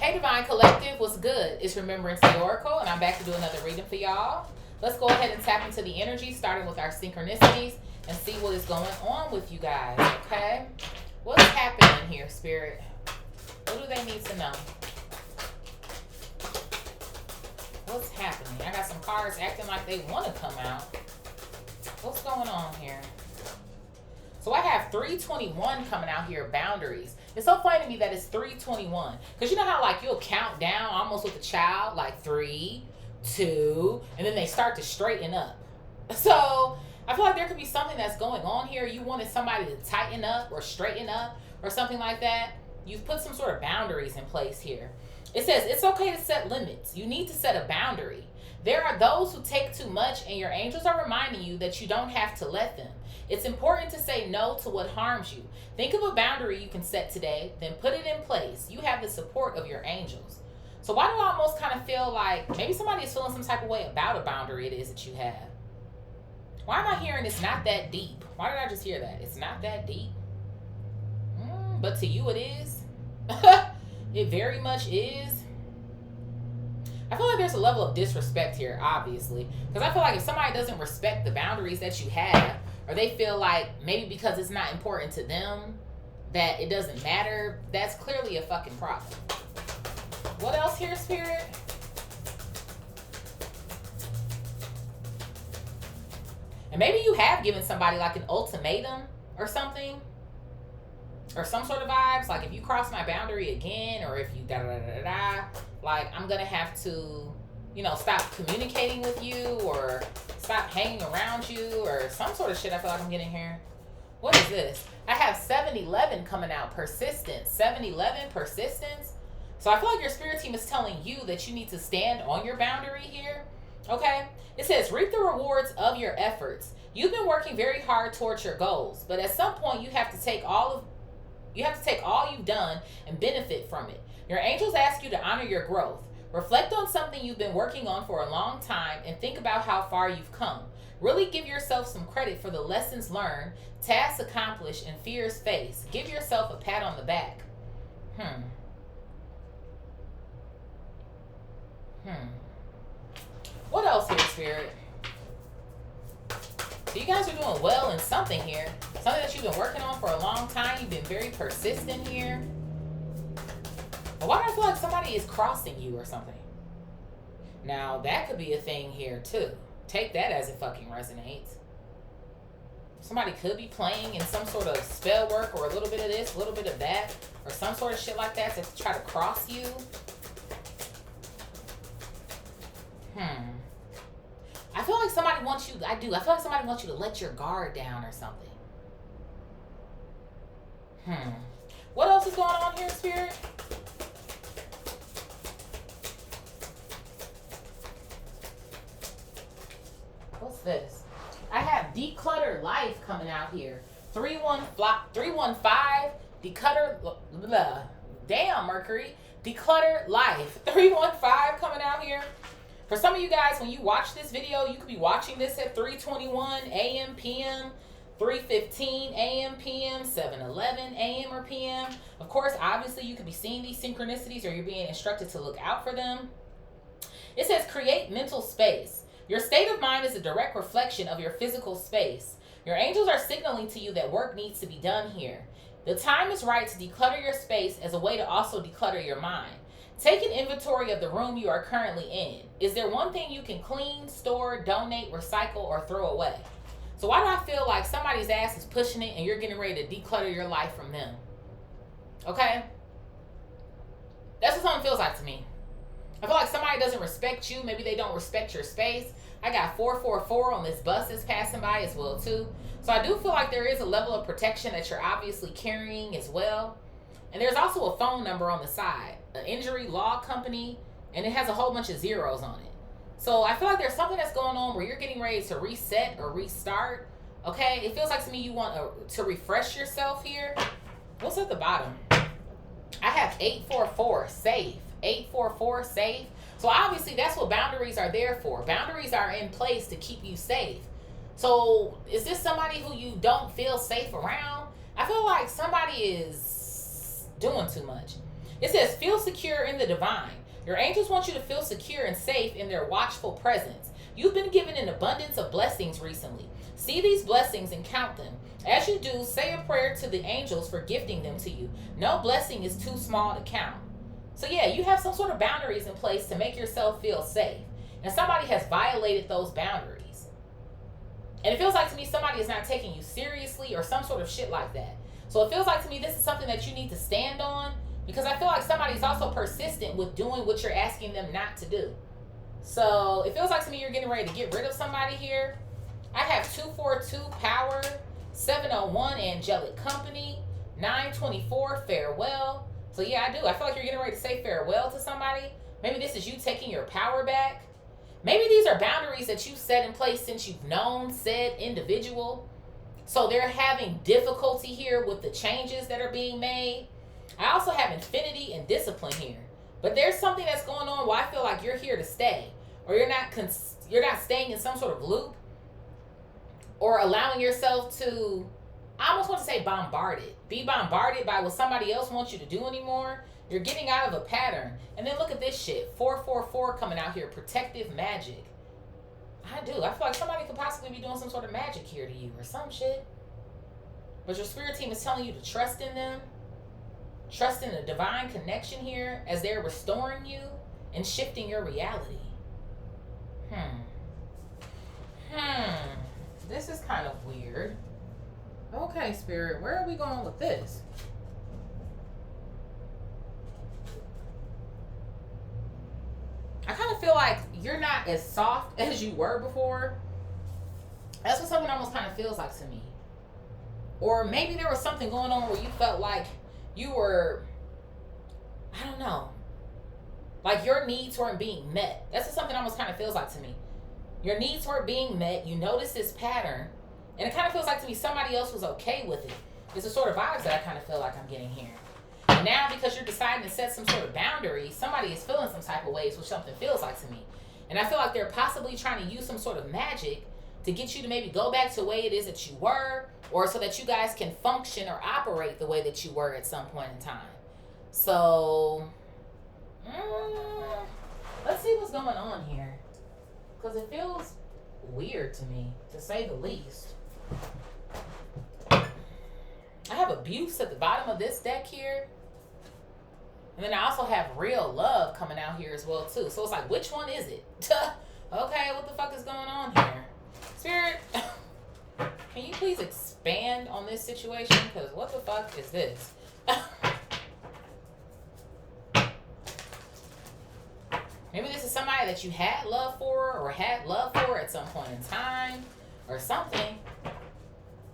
Hey Divine Collective, what's good? It's Remembrance the Oracle, and I'm back to do another reading for y'all. Let's go ahead and tap into the energy, starting with our synchronicities, and see what is going on with you guys, okay? What's happening here, Spirit? What do they need to know? What's happening? I got some cards acting like they want to come out. What's going on here? So I have 321 coming out here, boundaries. It's so funny to me that it's 321. Because you know how like you'll count down almost with a child, like 3, 2, and then they start to straighten up. So I feel like there could be something that's going on here. You wanted somebody to tighten up or straighten up or something like that. You've put some sort of boundaries in place here. It says it's okay to set limits. You need to set a boundary. There are those who take too much, and your angels are reminding you that you don't have to let them. It's important to say no to what harms you. Think of a boundary you can set today, then put it in place. You have the support of your angels. So why do I almost kind of feel like maybe somebody is feeling some type of way about a boundary it is that you have? Why am I hearing it's not that deep? Why did I just hear that? It's not that deep. But to you it is. It very much is. I feel like there's a level of disrespect here, obviously. Because I feel like if somebody doesn't respect the boundaries that you have, or they feel like maybe because it's not important to them that it doesn't matter, that's clearly a fucking problem. What else here, Spirit? And maybe you have given somebody like an ultimatum or something. Or some sort of vibes, like if you cross my boundary again, or if you da-da-da-da-da, like I'm going to have to, you know, stop communicating with you or stop hanging around you or some sort of shit I feel like I'm getting here. What is this? I have 7-11 coming out, persistence. 7-11, persistence. So I feel like your spirit team is telling you that you need to stand on your boundary here, okay? It says, reap the rewards of your efforts. You've been working very hard towards your goals, but at some point you have to take all you've done and benefit from it. Your angels ask you to honor your growth. Reflect on something you've been working on for a long time and think about how far you've come. Really give yourself some credit for the lessons learned, tasks accomplished, and fears faced. Give yourself a pat on the back. What else here, Spirit? So you guys are doing well in something here. Something that you've been working on for a long time. You've been very persistent here. But why do I feel like somebody is crossing you or something? Now, that could be a thing here, too. Take that as it fucking resonates. Somebody could be playing in some sort of spell work or a little bit of this, a little bit of that, or some sort of shit like that to try to cross you. I feel like somebody wants you, I feel like somebody wants you to let your guard down or something. What else is going on here, Spirit? What's this? I have declutter life coming out here. 315, declutter, damn, Mercury. Declutter life. 315 coming out here. For some of you guys, when you watch this video, you could be watching this at 3:21 a.m. p.m., 3:15 a.m. p.m., 7:11 a.m. or p.m. Of course, obviously, you could be seeing these synchronicities or you're being instructed to look out for them. It says create mental space. Your state of mind is a direct reflection of your physical space. Your angels are signaling to you that work needs to be done here. The time is right to declutter your space as a way to also declutter your mind. Take an inventory of the room you are currently in. Is there one thing you can clean, store, donate, recycle, or throw away? So why do I feel like somebody's ass is pushing it and you're getting ready to declutter your life from them? Okay? That's what something feels like to me. I feel like somebody doesn't respect you. Maybe they don't respect your space. I got 444 on this bus that's passing by as well, too. So I do feel like there is a level of protection that you're obviously carrying as well. And there's also a phone number on the side, an injury law company, and it has a whole bunch of zeros on it. So I feel like there's something that's going on where you're getting ready to reset or restart. Okay, it feels like to me you want to refresh yourself here. What's at the bottom? I have 844, safe. 844, safe. So obviously that's what boundaries are there for. Boundaries are in place to keep you safe. So is this somebody who you don't feel safe around? I feel like somebody is doing too much. It says, feel secure in the divine. Your angels want you to feel secure and safe in their watchful presence. You've been given an abundance of blessings recently. See these blessings and count them. As you do, say a prayer to the angels for gifting them to you. No blessing is too small to count. So yeah, you have some sort of boundaries in place to make yourself feel safe. And somebody has violated those boundaries. And it feels like to me somebody is not taking you seriously or some sort of shit like that. So it feels like to me this is something that you need to stand on, because I feel like somebody's also persistent with doing what you're asking them not to do. So it feels like to me you're getting ready to get rid of somebody here. I have 242 power, 701 angelic company, 924 farewell. So yeah, I do. I feel like you're getting ready to say farewell to somebody. Maybe this is you taking your power back. Maybe these are boundaries that you've set in place since you've known said individual. So they're having difficulty here with the changes that are being made. I also have infinity and discipline here. But there's something that's going on where I feel like you're here to stay. Or you're not staying in some sort of loop. Or allowing yourself to, I almost want to say bombarded. Be bombarded by what somebody else wants you to do anymore. You're getting out of a pattern. And then look at this shit. 444 coming out here. Protective magic. I do. I feel like somebody could possibly be doing some sort of magic here to you or some shit. But your spirit team is telling you to trust in them. Trust in a divine connection here as they're restoring you and shifting your reality. This is kind of weird. Okay, Spirit, where are we going with this? I kind of feel like you're not as soft as you were before. That's what something almost kind of feels like to me. Or maybe there was something going on where you felt like you were, I don't know, like your needs weren't being met. That's what something almost kind of feels like to me. Your needs weren't being met. You noticed this pattern. And it kind of feels like to me somebody else was okay with it. It's the sort of vibes that I kind of feel like I'm getting here. And now because you're deciding to set some sort of boundary, somebody is feeling some type of ways, which something feels like to me. And I feel like they're possibly trying to use some sort of magic to get you to maybe go back to the way it is that you were, or so that you guys can function or operate the way that you were at some point in time. So, let's see what's going on here. Because it feels weird to me, to say the least. I have abuse at the bottom of this deck here. And then I also have real love coming out here as well, too. So it's like, which one is it? Okay, what the fuck is going on here? Spirit, can you please expand on this situation? Because what the fuck is this? Maybe this is somebody that you had love for or had love for at some point in time or something.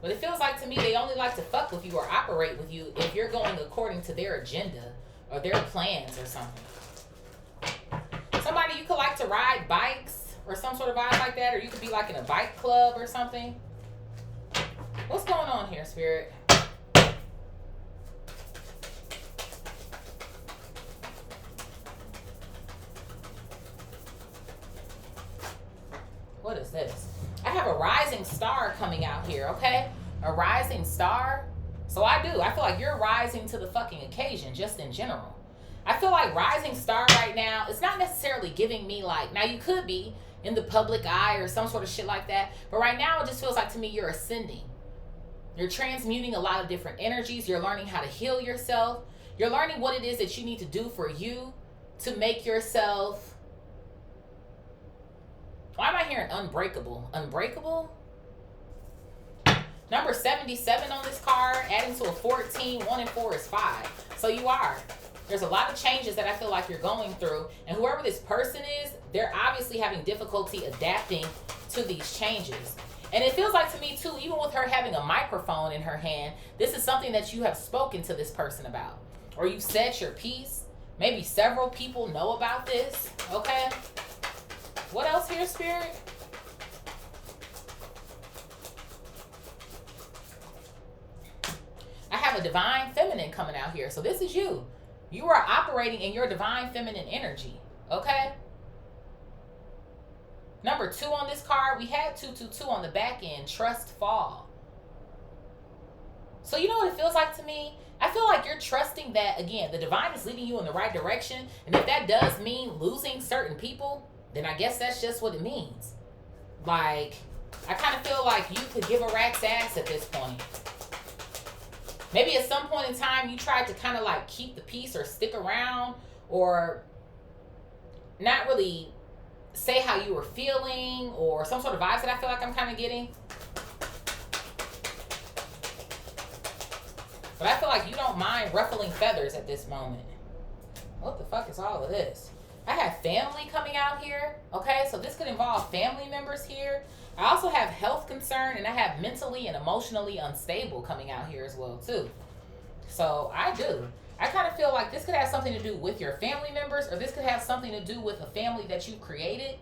But it feels like to me they only like to fuck with you or operate with you if you're going according to their agenda or their plans or something. Somebody you could like to ride bikes or some sort of vibe like that, or you could be like in a bike club or something. What's going on here, Spirit? What is this? I have a rising star coming out here, okay? A rising star. So I do. I feel like you're rising to the fucking occasion, just in general. I feel like rising star right now, it's not necessarily giving me like, now you could be in the public eye or some sort of shit like that. But right now it just feels like to me you're ascending. You're transmuting a lot of different energies. You're learning how to heal yourself. You're learning what it is that you need to do for you to make yourself... Why am I hearing unbreakable? Unbreakable? Number 77 on this card, adding to a 14, 1 and 4 is 5. So you are. There's a lot of changes that I feel like you're going through. And whoever this person is, they're obviously having difficulty adapting to these changes. And it feels like to me too, even with her having a microphone in her hand, this is something that you have spoken to this person about. Or you've said your piece. Maybe several people know about this. Okay? What else here, Spirit? I have a divine feminine coming out here. So this is you. You are operating in your divine feminine energy. Okay? Number 2 on this card, we had 222 on the back end. Trust fall. So you know what it feels like to me? I feel like you're trusting that, again, the divine is leading you in the right direction. And if that does mean losing certain people, then I guess that's just what it means. Like, I kind of feel like you could give a rat's ass at this point. Maybe at some point in time you tried to kind of like keep the peace or stick around or not really say how you were feeling or some sort of vibes that I feel like I'm kind of getting. But I feel like you don't mind ruffling feathers at this moment. What the fuck is all of this? I have family coming out here. Okay, so this could involve family members here. I also have health concern, and I have mentally and emotionally unstable coming out here as well too. So I kind of feel like this could have something to do with your family members, or this could have something to do with a family that you've created,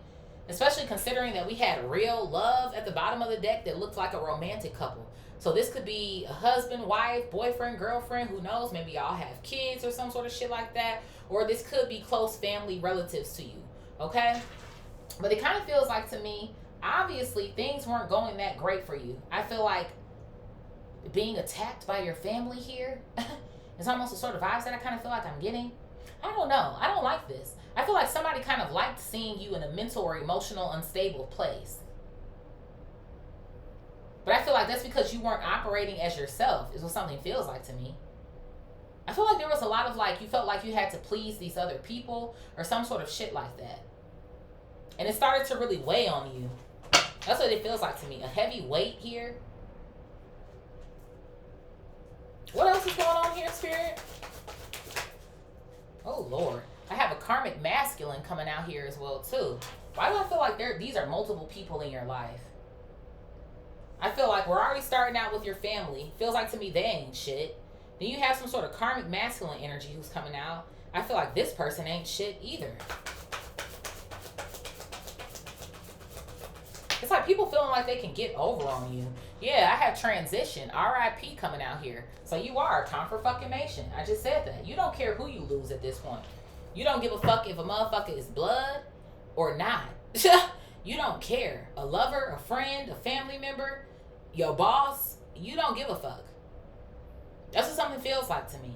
especially considering that we had real love at the bottom of the deck that looked like a romantic couple. So this could be a husband, wife, boyfriend, girlfriend, who knows, maybe y'all have kids or some sort of shit like that, or this could be close family relatives to you, okay? But it kind of feels like to me, obviously things weren't going that great for you. I feel like being attacked by your family here is almost the sort of vibes that I kind of feel like I'm getting. I don't know. I don't like this. I feel like somebody kind of liked seeing you in a mental or emotional unstable place. But I feel like that's because you weren't operating as yourself, is what something feels like to me. I feel like there was a lot of like, you felt like you had to please these other people or some sort of shit like that. And it started to really weigh on you. That's what it feels like to me. A heavy weight here. What else is going on here, Spirit? Oh, Lord. I have a karmic masculine coming out here as well, too. Why do I feel like these are multiple people in your life? I feel like we're already starting out with your family. Feels like to me they ain't shit. Then you have some sort of karmic masculine energy who's coming out. I feel like this person ain't shit either. It's like people feeling like they can get over on you. Yeah, I have transition, RIP coming out here. So you are a confirmation. I just said that. You don't care who you lose at this point. You don't give a fuck if a motherfucker is blood or not. You don't care. A lover, a friend, a family member, your boss, you don't give a fuck. That's what something feels like to me.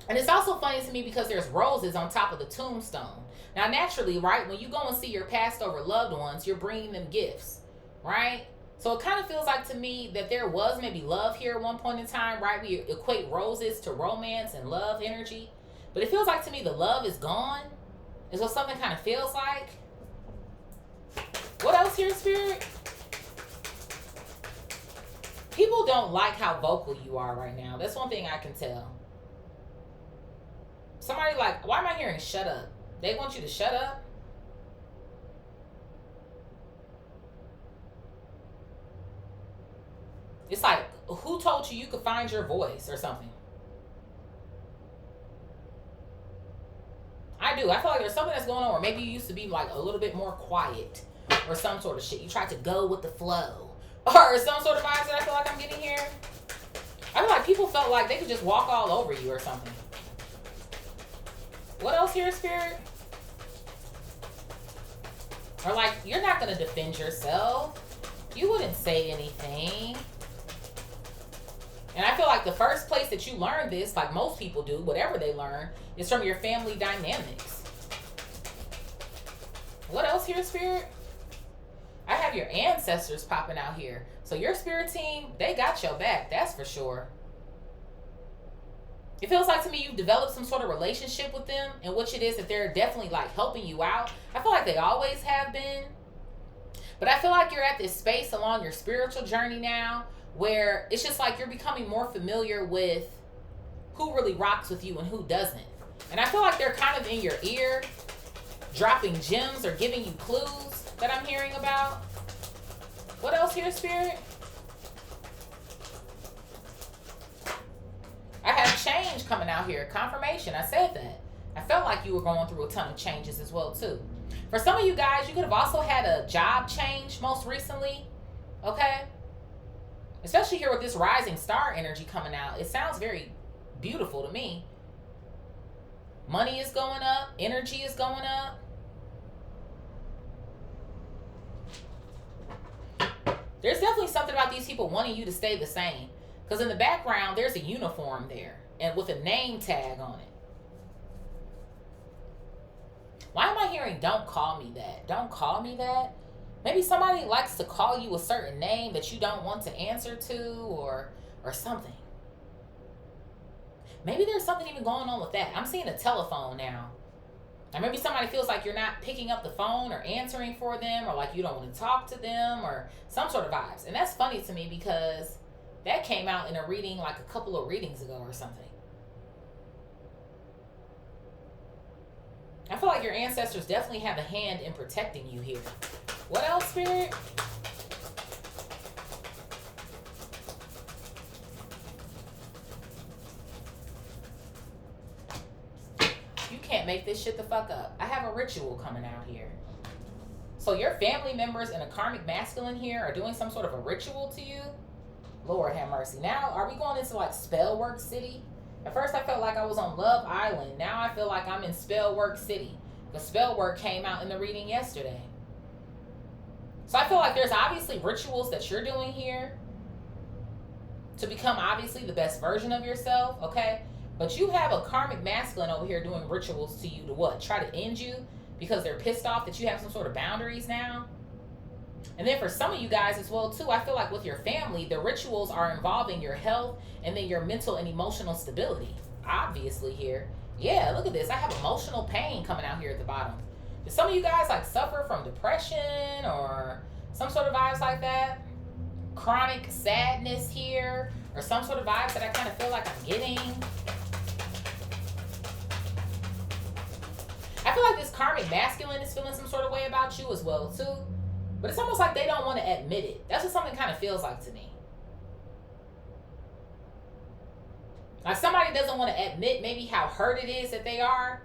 And it's also funny to me because there's roses on top of the tombstone. Now, naturally, right, when you go and see your passed over loved ones, you're bringing them gifts, right? So it kind of feels like to me that there was maybe love here at one point in time, right? We equate roses to romance and love energy. But it feels like to me the love is gone. Is what something kind of feels like. What else here, Spirit? People don't like how vocal you are right now. That's one thing I can tell. Somebody like, why am I hearing shut up? They want you to shut up? It's like, who told you could find your voice or something? I do. I feel like there's something that's going on, or maybe you used to be like a little bit more quiet or some sort of shit. You tried to go with the flow or some sort of vibes that I feel like I'm getting here. I feel like people felt like they could just walk all over you or something. What else here, Spirit? Or like, you're not going to defend yourself. You wouldn't say anything. And I feel like the first place that you learn this, like most people do, whatever they learn, is from your family dynamics. What else here, Spirit? I have your ancestors popping out here. So your spirit team, they got your back, that's for sure. It feels like to me you've developed some sort of relationship with them, in which it is that they're definitely like helping you out. I feel like they always have been. But I feel like you're at this space along your spiritual journey now where it's just like you're becoming more familiar with who really rocks with you and who doesn't. And I feel like they're kind of in your ear, dropping gems or giving you clues that I'm hearing about. What else here, Spirit? I have change coming out here. Confirmation. I said that. I felt like you were going through a ton of changes as well, too. For some of you guys, you could have also had a job change most recently. Okay? Especially here with this rising star energy coming out. It sounds very beautiful to me. Money is going up. Energy is going up. There's definitely something about these people wanting you to stay the same. Because in the background, there's a uniform there. And with a name tag on it. Why am I hearing, don't call me that? Don't call me that? Maybe somebody likes to call you a certain name that you don't want to answer to, or something. Maybe there's something even going on with that. I'm seeing a telephone now. Or maybe somebody feels like you're not picking up the phone or answering for them, or like you don't want to talk to them, or some sort of vibes. And that's funny to me because that came out in a reading like a couple of readings ago or something. I feel like your ancestors definitely have a hand in protecting you here. What else, Spirit? You can't make this shit the fuck up. I have a ritual coming out here. So your family members and a karmic masculine here are doing some sort of a ritual to you? Lord have mercy. Now, are we going into like spell work city? At first I felt like I was on Love Island. Now I feel like I'm in spell work city. The spell work came out in the reading yesterday. So I feel like there's obviously rituals that you're doing here to become obviously the best version of yourself, okay? But you have a karmic masculine over here doing rituals to you to what? Try to end you because they're pissed off that you have some sort of boundaries now? And then for some of you guys as well too, I feel like with your family, the rituals are involving your health and then your mental and emotional stability. Obviously here. Yeah, look at this. I have emotional pain coming out here at the bottom. Do some of you guys like suffer from depression or some sort of vibes like that? Chronic sadness here or some sort of vibes that I kind of feel like I'm getting? I feel like this karmic masculine is feeling some sort of way about you as well too. But it's almost like they don't want to admit it. That's what something kind of feels like to me. Like somebody doesn't want to admit maybe how hurt it is that they are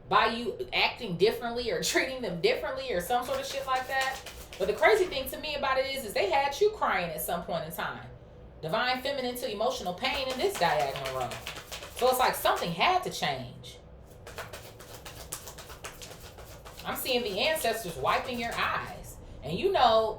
by you acting differently or treating them differently or some sort of shit like that. But the crazy thing to me about it is they had you crying at some point in time. Divine feminine to emotional pain in this diagonal row. So it's like something had to change. I'm seeing the ancestors wiping your eyes. And you know,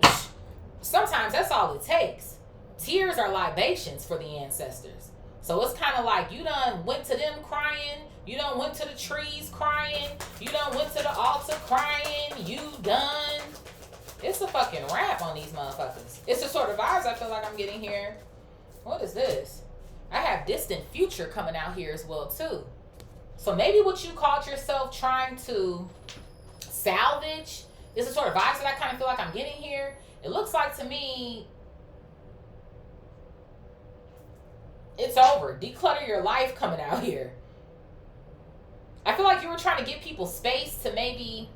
sometimes that's all it takes. Tears are libations for the ancestors. So it's kind of like you done went to them crying. You done went to the trees crying. You done went to the altar crying. You done. It's a fucking wrap on these motherfuckers. It's the sort of vibes I feel like I'm getting here. What is this? I have distant future coming out here as well too. So maybe what you called yourself trying to salvage is the sort of vibes that I kind of feel like I'm getting here. It looks like to me it's over. Declutter your life coming out here. I feel like you were trying to give people space to maybe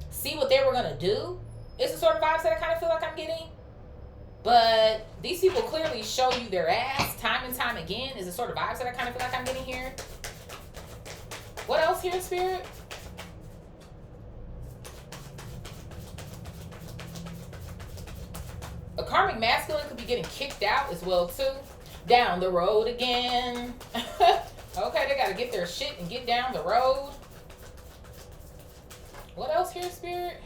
see what they were going to do. It's the sort of vibes that I kind of feel like I'm getting. But these people clearly show you their ass time and time again is the sort of vibes that I kind of feel like I'm getting here. What else here, Spirit? A karmic masculine could be getting kicked out as well too. Down the road again. Okay, they got to get their shit and get down the road. What else here, Spirit?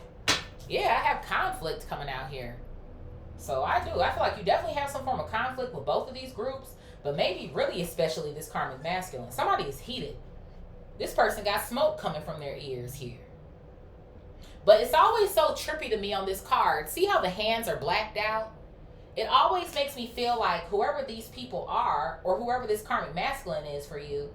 Yeah, I have conflict coming out here. So I do. I feel like you definitely have some form of conflict with both of these groups. But maybe really especially this karmic masculine. Somebody is heated. This person got smoke coming from their ears here. But it's always so trippy to me on this card. See how the hands are blacked out? It always makes me feel like whoever these people are, or whoever this karmic masculine is for you,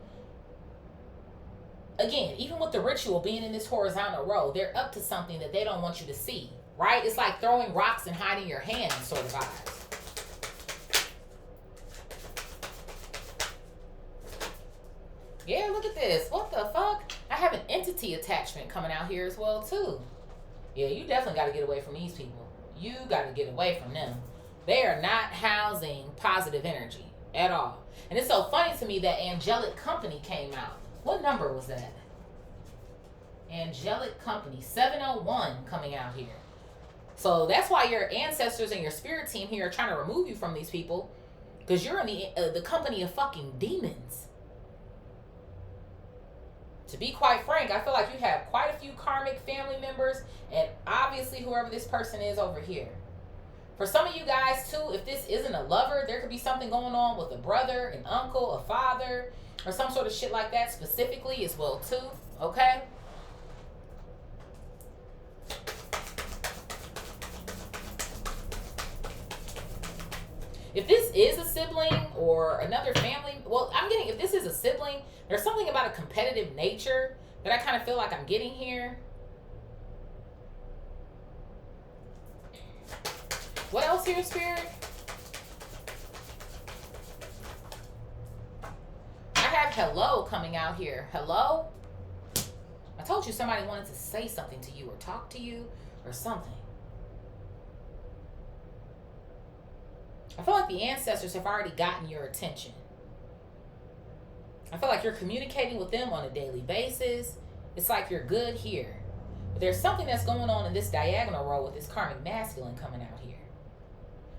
again, even with the ritual being in this horizontal row, they're up to something that they don't want you to see, right? It's like throwing rocks and hiding your hands sort of vibes. Yeah, look at this. What the fuck? I have an entity attachment coming out here as well, too. Yeah, you definitely got to get away from these people. You got to get away from them. They are not housing positive energy at all. And it's so funny to me that Angelic Company came out. What number was that? Angelic Company, 701 coming out here. So that's why your ancestors and your spirit team here are trying to remove you from these people. Because you're in the company of fucking demons. To be quite frank, I feel like you have quite a few karmic family members. And obviously whoever this person is over here. For some of you guys too, if this isn't a lover, there could be something going on with a brother, an uncle, a father, or some sort of shit like that specifically as well too, okay? If this is a sibling or another family, well, I'm getting, if this is a sibling, there's something about a competitive nature that I kind of feel like I'm getting here. What else here, Spirit? I have hello coming out here. Hello? I told you somebody wanted to say something to you or talk to you or something. I feel like the ancestors have already gotten your attention. I feel like you're communicating with them on a daily basis. It's like you're good here. But there's something that's going on in this diagonal row with this karmic masculine coming out here.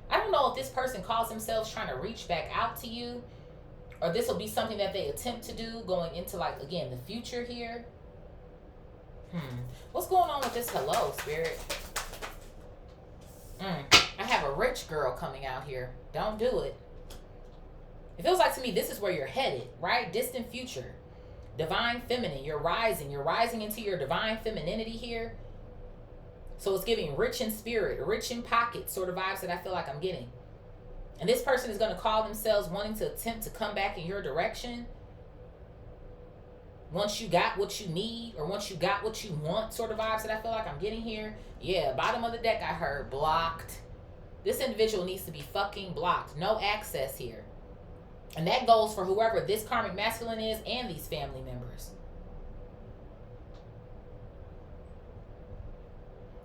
I don't know if this person calls themselves trying to reach back out to you, or this will be something that they attempt to do going into, like, again, the future here. What's going on with this hello, Spirit? I have a rich girl coming out here. Don't do it. It feels like to me this is where you're headed, right? Distant future. Divine feminine. You're rising. You're rising into your divine femininity here. So it's giving rich in spirit, rich in pocket sort of vibes that I feel like I'm getting. And this person is going to call themselves wanting to attempt to come back in your direction. Once you got what you need, or once you got what you want sort of vibes that I feel like I'm getting here. Yeah, bottom of the deck I heard blocked. This individual needs to be fucking blocked. No access here. And that goes for whoever this karmic masculine is and these family members.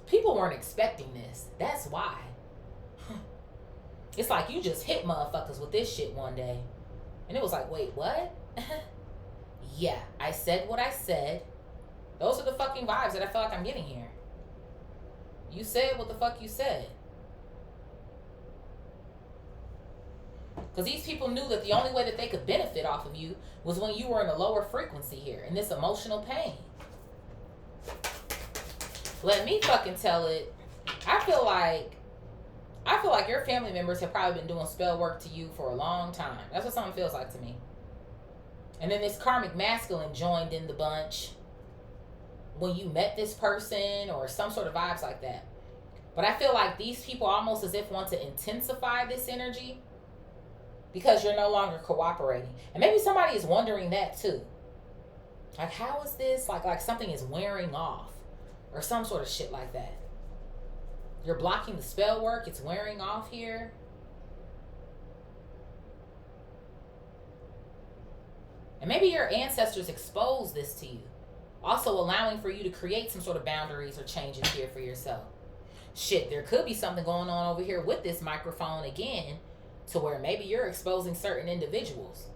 People weren't expecting this. That's why. It's like you just hit motherfuckers with this shit one day. And it was like, wait, what? Yeah, I said what I said. Those are the fucking vibes that I feel like I'm getting here. You said what the fuck you said. Because these people knew that the only way that they could benefit off of you was when you were in a lower frequency here, in this emotional pain. Let me fucking tell it. I feel like your family members have probably been doing spell work to you for a long time. That's what something feels like to me. And then this karmic masculine joined in the bunch when you met this person or some sort of vibes like that. But I feel like these people almost as if want to intensify this energy because you're no longer cooperating. And maybe somebody is wondering that too. Like, how is this? Like something is wearing off or some sort of shit like that. You're blocking the spell work. It's wearing off here. And maybe your ancestors exposed this to you, also allowing for you to create some sort of boundaries or changes here for yourself. Shit, there could be something going on over here with this microphone again, to where maybe you're exposing certain individuals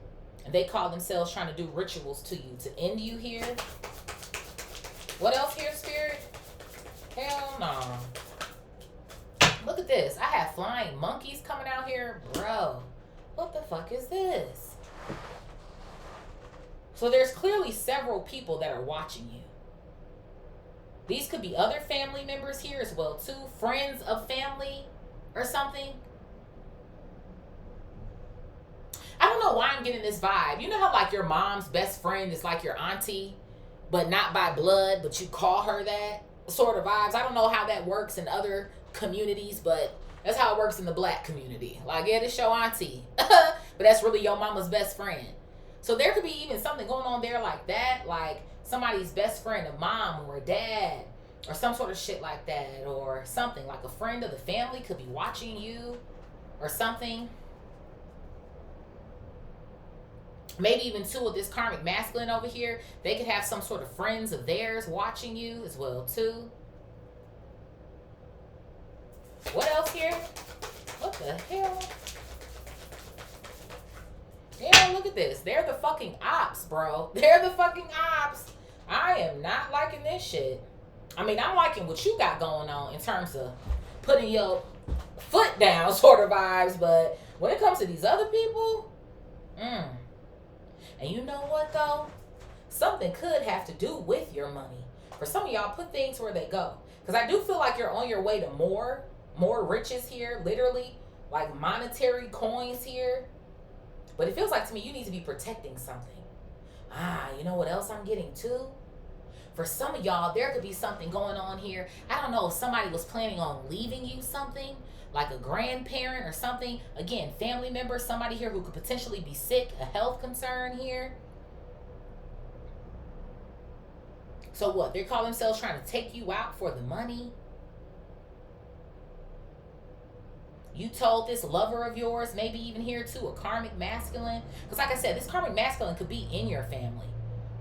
and they call themselves trying to do rituals to you to end you here. What else here, Spirit? Hell no. Look at this. I have flying monkeys coming out here. Bro, what the fuck is this? So there's clearly several people that are watching you. These could be other family members here as well too. Friends of family or something. I don't know why I'm getting this vibe. You know how like your mom's best friend is like your auntie, but not by blood, but you call her that sort of vibes. I don't know how that works in other communities, but that's how it works in the black community. Like, yeah, this your auntie, but that's really your mama's best friend. So there could be even something going on there like that, like somebody's best friend, a mom or a dad, or some sort of shit like that, or something like a friend of the family could be watching you or something. Maybe even too with this karmic masculine over here, they could have some sort of friends of theirs watching you as well too. What else here? What the hell? Yeah, look at this. They're the fucking ops, bro. They're the fucking ops. I am not liking this shit. I mean, I'm liking what you got going on in terms of putting your foot down sort of vibes, but when it comes to these other people, And you know what though? Something could have to do with your money. For some of y'all, put things where they go. Because I do feel like you're on your way to more. more riches here, literally, like monetary coins here. But it feels like to me you need to be protecting something. You know what else I'm getting too? For some of y'all, there could be something going on here. I don't know if somebody was planning on leaving you something, like a grandparent or something. Again, family member, somebody here who could potentially be sick, a health concern here. So what? They call themselves trying to take you out for the money. You told this lover of yours, maybe even here too, a karmic masculine. Because like I said, this karmic masculine could be in your family.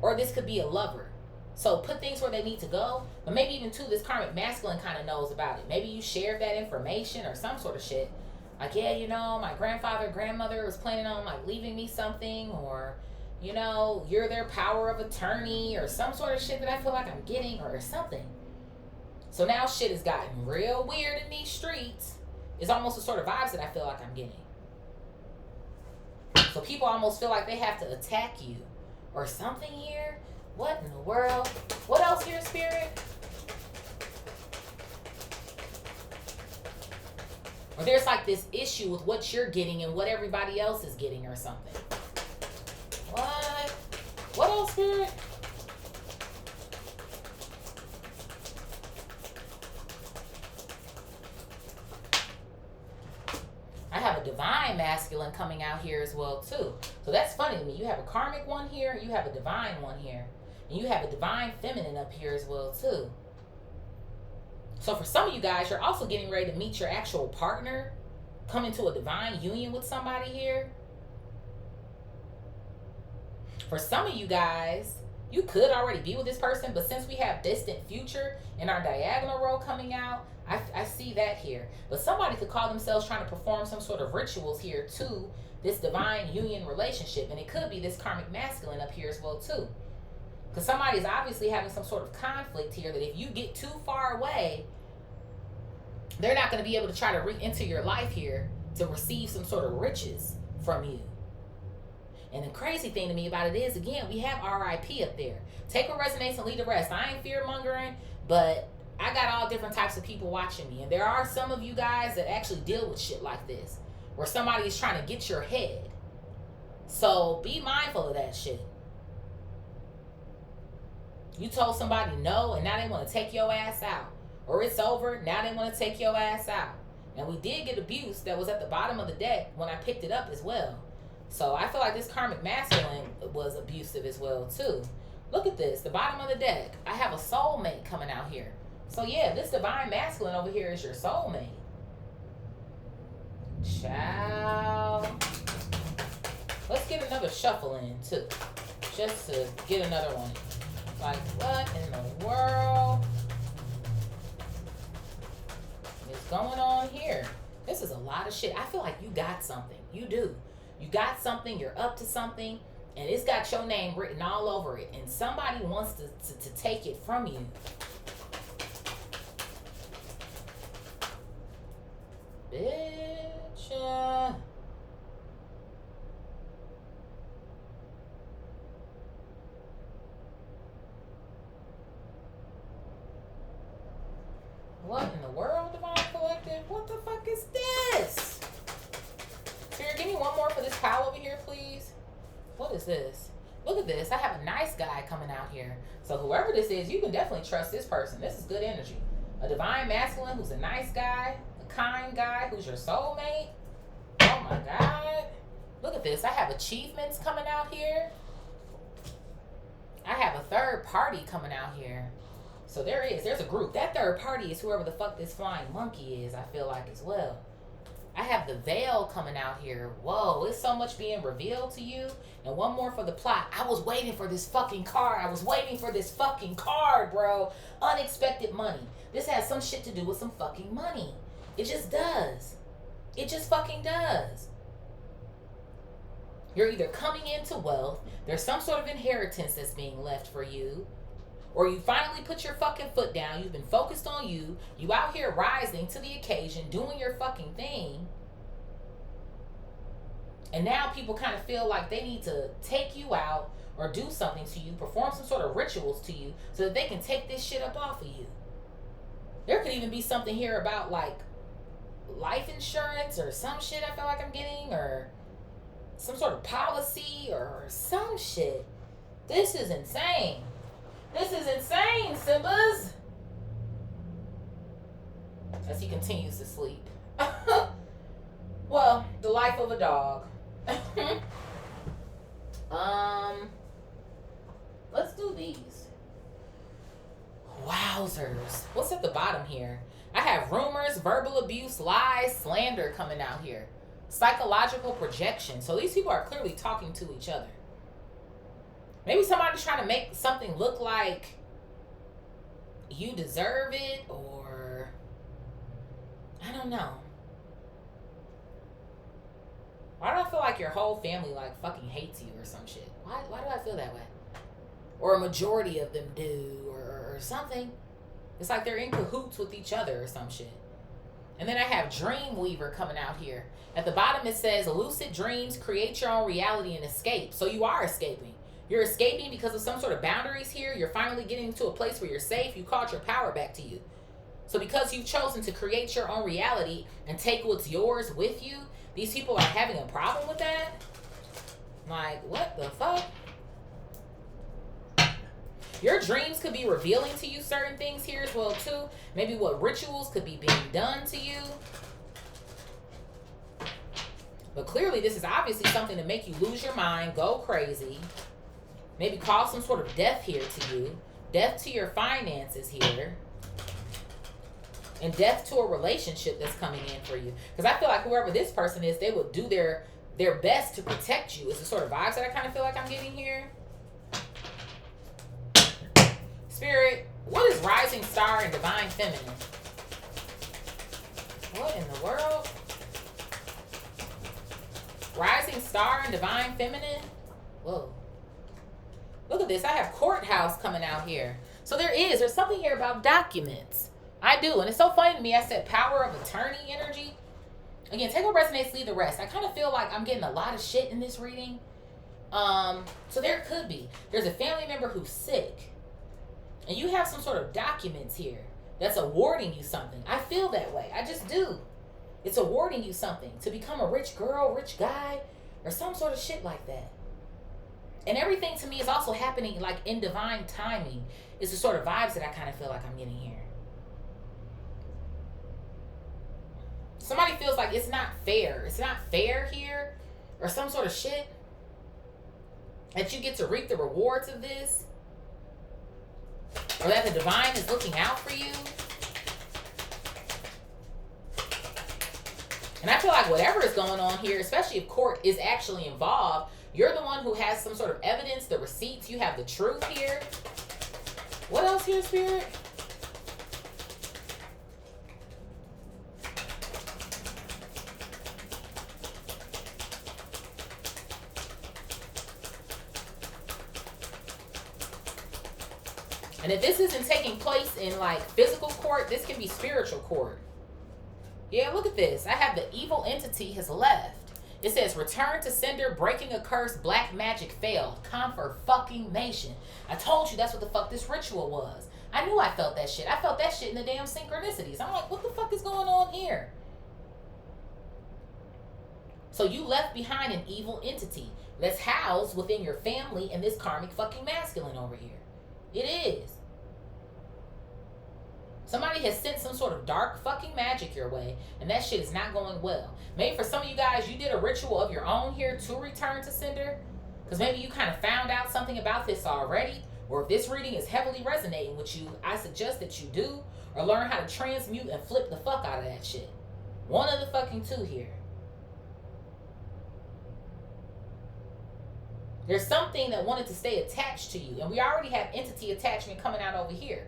Or this could be a lover. So put things where they need to go. But maybe even too, this karmic masculine kind of knows about it. Maybe you shared that information or some sort of shit. Like, yeah, you know, my grandfather, grandmother was planning on like leaving me something. Or, you know, you're their power of attorney. Or some sort of shit that I feel like I'm getting or something. So now shit has gotten real weird in these streets. It's almost the sort of vibes that I feel like I'm getting. So people almost feel like they have to attack you or something here. What in the world? What else here, Spirit? Or there's like this issue with what you're getting and what everybody else is getting or something. What? What else, Spirit? I have a divine masculine coming out here as well too. So that's funny to me. You have a karmic one here, you have a divine one here. And you have a divine feminine up here as well too. So for some of you guys, you're also getting ready to meet your actual partner. Come into a divine union with somebody here. For some of you guys, you could already be with this person, but since we have distant future in our diagonal row coming out, I see that here. But somebody could call themselves trying to perform some sort of rituals here to this divine union relationship. And it could be this karmic masculine up here as well too. Because somebody is obviously having some sort of conflict here that if you get too far away, they're not going to be able to try to re-enter your life here to receive some sort of riches from you. And the crazy thing to me about it is, again, we have RIP up there. Take what resonates and leave the rest. I ain't fear-mongering, but I got all different types of people watching me. And there are some of you guys that actually deal with shit like this, where somebody is trying to get your head. So be mindful of that shit. You told somebody no, and now they want to take your ass out. Or it's over, now they want to take your ass out. And we did get abuse that was at the bottom of the deck when I picked it up as well. So I feel like this karmic masculine was abusive as well too. Look at this, the bottom of the deck. I have a soulmate coming out here. So yeah, this divine masculine over here is your soulmate. Ciao. Let's get another shuffle in too. Just to get another one. Like, what in the world is going on here? This is a lot of shit. I feel like you got something. You do. You got something. You're up to something. And it's got your name written all over it. And somebody wants to take it from you. Bitch. What in the world, Divine Collective? What the fuck is this? Spirit, give me one more for this pile over here, please. What is this? Look at this. I have a nice guy coming out here. So whoever this is, you can definitely trust this person. This is good energy. A divine masculine who's a nice guy, a kind guy who's your soulmate. Oh my God. Look at this. I have achievements coming out here. I have a third party coming out here. So there's a group. That third party is whoever the fuck this flying monkey is, I feel like, as well. I have the veil coming out here. Whoa, it's so much being revealed to you. And one more for the plot. I was waiting for this fucking card. I was waiting for this fucking card, bro. Unexpected money. This has some shit to do with some fucking money. It just does. It just fucking does. You're either coming into wealth. There's some sort of inheritance that's being left for you. Or you finally put your fucking foot down. You've been focused on you. You out here rising to the occasion, doing your fucking thing. And now people kind of feel like they need to take you out or do something to you, perform some sort of rituals to you so that they can take this shit up off of you. There could even be something here about like life insurance or some shit I feel like I'm getting, or some sort of policy or some shit. This is insane. This is insane, Simbas. As he continues to sleep. Well, the life of a dog. Let's do these. Wowzers. What's at the bottom here? I have rumors, verbal abuse, lies, slander coming out here. Psychological projection. So these people are clearly talking to each other. Maybe somebody's trying to make something look like you deserve it, or I don't know. Why do I feel like your whole family like fucking hates you or some shit? Why do I feel that way? Or a majority of them do, or something. It's like they're in cahoots with each other or some shit. And then I have Dreamweaver coming out here. At the bottom it says, lucid dreams, create your own reality and escape. So you are escaping. You're escaping because of some sort of boundaries here. You're finally getting to a place where you're safe. You called your power back to you. So because you've chosen to create your own reality and take what's yours with you, these people are having a problem with that? Like, what the fuck? Your dreams could be revealing to you certain things here as well too. Maybe what rituals could be being done to you. But clearly this is obviously something to make you lose your mind, go crazy. Maybe cause some sort of death here to you. Death to your finances here. And death to a relationship that's coming in for you. Because I feel like whoever this person is, they will do their best to protect you. It's the sort of vibes that I kind of feel like I'm getting here. Spirit, what is rising star and divine feminine? What in the world? Rising star and divine feminine? Whoa. Look at this. I have courthouse coming out here. So there's something here about documents. I do. And it's so funny to me. I said power of attorney energy. Again, take what resonates, leave the rest. I kind of feel like I'm getting a lot of shit in this reading. So there could be. There's a family member who's sick. And you have some sort of documents here that's awarding you something. I feel that way. I just do. It's awarding you something to become a rich girl, rich guy, or some sort of shit like that. And everything to me is also happening like in divine timing. It's the sort of vibes that I kind of feel like I'm getting here. Somebody feels like it's not fair. It's not fair here, or some sort of shit. That you get to reap the rewards of this. Or that the divine is looking out for you. And I feel like whatever is going on here, especially if court is actually involved, you're the one who has some sort of evidence, the receipts, you have the truth here. What else here, Spirit? And if this isn't taking place in like physical court, this can be spiritual court. Yeah, look at this. I have the evil entity has left. It says, return to sender, breaking a curse, black magic failed. Confirmation. I told you that's what the fuck this ritual was. I knew I felt that shit. I felt that shit in the damn synchronicities. I'm like, what the fuck is going on here? So you left behind an evil entity that's housed within your family and this karmic fucking masculine over here. It is. Somebody has sent some sort of dark fucking magic your way, and that shit is not going well. Maybe for some of you guys, you did a ritual of your own here to return to sender, because maybe you kind of found out something about this already, or if this reading is heavily resonating with you, I suggest that you do, or learn how to transmute and flip the fuck out of that shit. One of the fucking two here. There's something that wanted to stay attached to you, and we already have entity attachment coming out over here.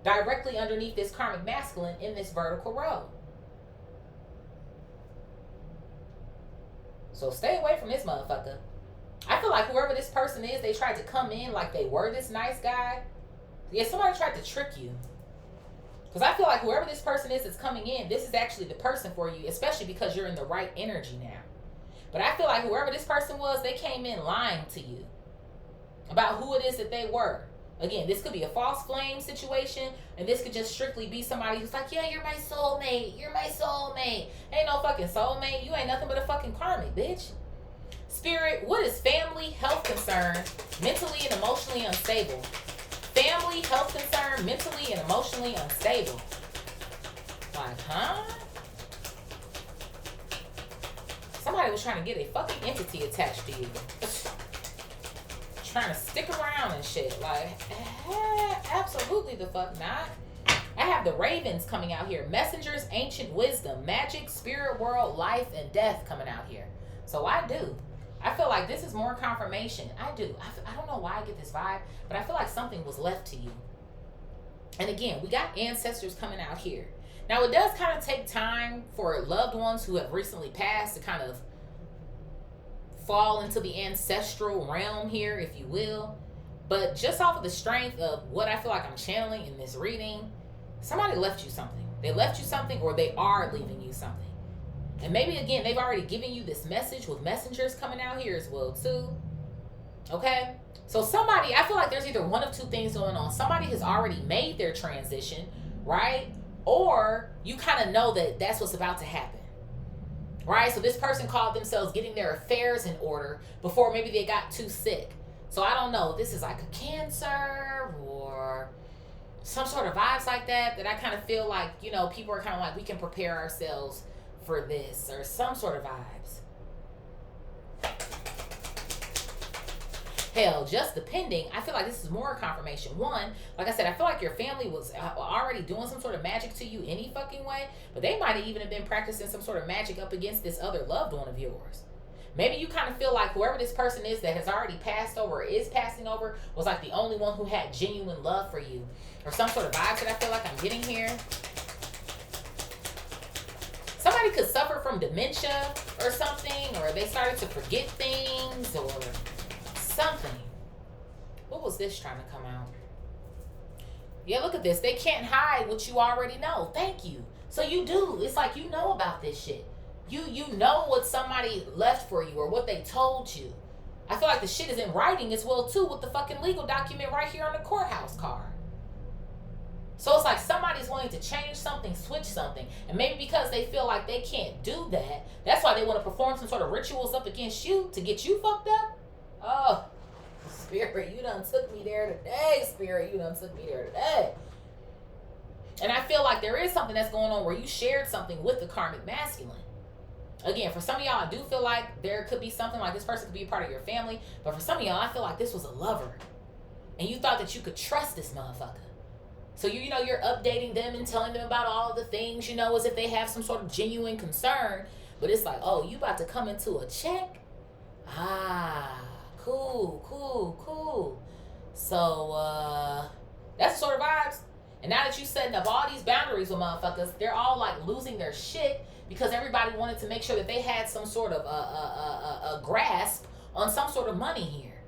Directly underneath this karmic masculine in this vertical row. So stay away from this motherfucker. I feel like whoever this person is, they tried to come in like they were this nice guy. Yeah, somebody tried to trick you. Because I feel like whoever this person is that's coming in, this is actually the person for you, especially because you're in the right energy now. But I feel like whoever this person was, they came in lying to you about who it is that they were. Again, this could be a false flame situation, and this could just strictly be somebody who's like, yeah, you're my soulmate. You're my soulmate. Ain't no fucking soulmate. You ain't nothing but a fucking karmic, bitch. Spirit, what is family health concern, mentally and emotionally unstable? Family health concern, mentally and emotionally unstable. Like, huh? Somebody was trying to get a fucking entity attached to you. Trying to stick around and shit. Like, absolutely the fuck not. I have the ravens coming out here. Messengers, ancient wisdom, magic, spirit world, life, and death coming out here. So I do. I feel like this is more confirmation. I do. I don't know why I get this vibe, but I feel like something was left to you. And again, we got ancestors coming out here. Now, it does kind of take time for loved ones who have recently passed to kind of fall into the ancestral realm here, if you will. But just off of the strength of what I feel like I'm channeling in this reading, somebody left you something. They left you something, or they are leaving you something. And maybe, again, they've already given you this message with messengers coming out here as well, too. Okay? So somebody, I feel like there's either one of two things going on. Somebody has already made their transition, right? Or you kind of know that that's what's about to happen, right? So this person called themselves getting their affairs in order before maybe they got too sick. So I don't know. This is like a Cancer or some sort of vibes like that I kind of feel like, you know, people are kind of like, we can prepare ourselves for this, or some sort of vibes. Hell, just depending. I feel like this is more confirmation. One, like I said, I feel like your family was already doing some sort of magic to you any fucking way, but they might have even have been practicing some sort of magic up against this other loved one of yours. Maybe you kind of feel like whoever this person is that has already passed over or is passing over was like the only one who had genuine love for you, or some sort of vibes that I feel like I'm getting here. Somebody could suffer from dementia or something, or they started to forget things or something. What was this trying to come out? Yeah, look at this. They can't hide what you already know. Thank you. So you do. It's like you know about this shit. You know what somebody left for you or what they told you. I feel like the shit is in writing as well, too, with the fucking legal document right here on the courthouse card. So it's like somebody's wanting to change something, switch something. And maybe because they feel like they can't do that, that's why they want to perform some sort of rituals up against you to get you fucked up. Oh, Spirit, you done took me there today. Spirit, you done took me there today. And I feel like there is something that's going on where you shared something with the karmic masculine. Again, for some of y'all, I do feel like there could be something like this person could be a part of your family. But for some of y'all, I feel like this was a lover. And you thought that you could trust this motherfucker. So, you know, you're updating them and telling them about all the things, you know, as if they have some sort of genuine concern. But it's like, oh, you about to come into a check? Ah, cool. So, that's the sort of vibes. And now that you setting up all these boundaries with motherfuckers, they're all like losing their shit because everybody wanted to make sure that they had some sort of a grasp on some sort of money here.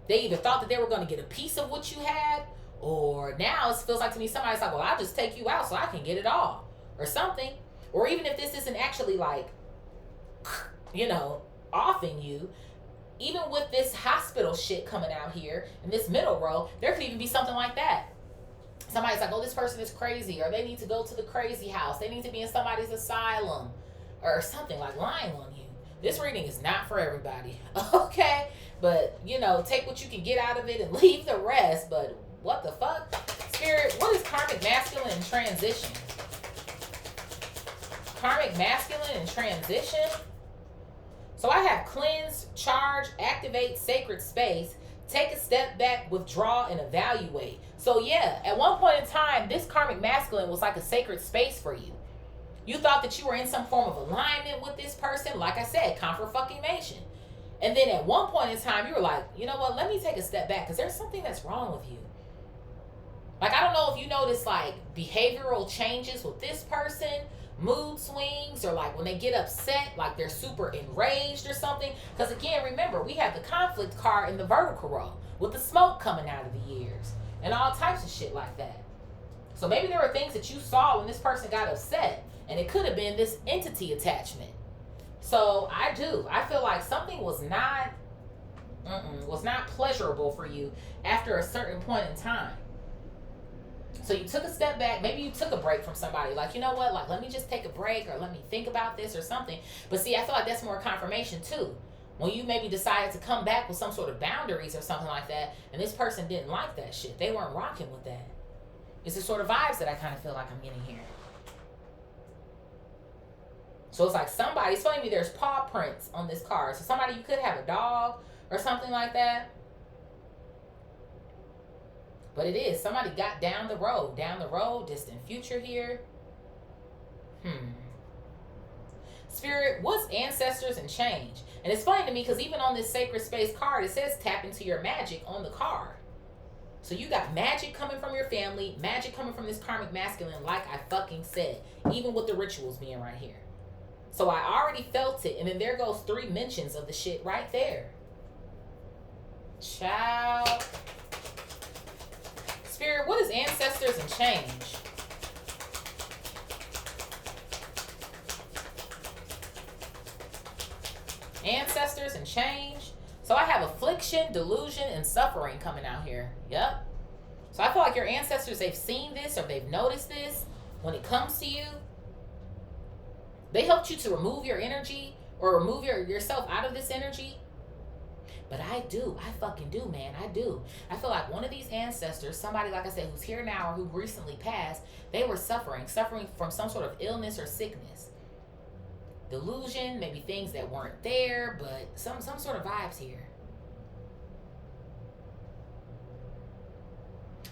They either thought that they were going to get a piece of what you had, or now it feels like to me somebody's like, well, I'll just take you out so I can get it all, or something. Or even if this isn't actually like, you know, offing you, even with this hospital shit coming out here in this middle row, there could even be something like that. Somebody's like, oh, this person is crazy, or they need to go to the crazy house. They need to be in somebody's asylum, or something, like lying on you. This reading is not for everybody, okay? But, you know, take what you can get out of it and leave the rest. But what the fuck? Spirit, what is karmic masculine in transition? Karmic masculine in transition? So I have cleanse, charge, activate, sacred space, take a step back, withdraw, and evaluate. So yeah, at one point in time, this karmic masculine was like a sacred space for you. You thought that you were in some form of alignment with this person. Like I said, confirmation. And then at one point in time, you were like, you know what, let me take a step back because there's something that's wrong with you. Like, I don't know if you notice like behavioral changes with this person, mood swings, or like when they get upset, like they're super enraged or something. Because again, remember, we have the conflict card in the vertical row with the smoke coming out of the ears and all types of shit like that. So maybe there were things that you saw when this person got upset, and it could have been this entity attachment. So I feel like something was not Was not pleasurable for you after a certain point in time. So you took a step back. Maybe you took a break from somebody. Like, you know what? Like, let me just take a break, or let me think about this or something. But see, I feel like that's more confirmation too. When you maybe decided to come back with some sort of boundaries or something like that, and this person didn't like that shit. They weren't rocking with that. It's the sort of vibes that I kind of feel like I'm getting here. So it's like somebody, it's funny to me, there's paw prints on this card. So somebody, you could have a dog or something like that. But it is, somebody got down the road, distant future here. Spirit, what's ancestors and change? And it's funny to me because even on this sacred space card, it says tap into your magic on the card. So you got magic coming from your family, magic coming from this karmic masculine, like I fucking said, even with the rituals being right here. So I already felt it, and then there goes 3 mentions of the shit right there. Child. Spirit, what is ancestors and change? Ancestors and change. So I have affliction, delusion, and suffering coming out here. Yep. So I feel like your ancestors, they've seen this or they've noticed this when it comes to you. They helped you to remove your energy or remove yourself out of this energy. But I fucking do, man. I do. I feel like one of these ancestors, somebody, like I said, who's here now or who recently passed, they were suffering from some sort of illness or sickness. Delusion, maybe things that weren't there, but some sort of vibes here.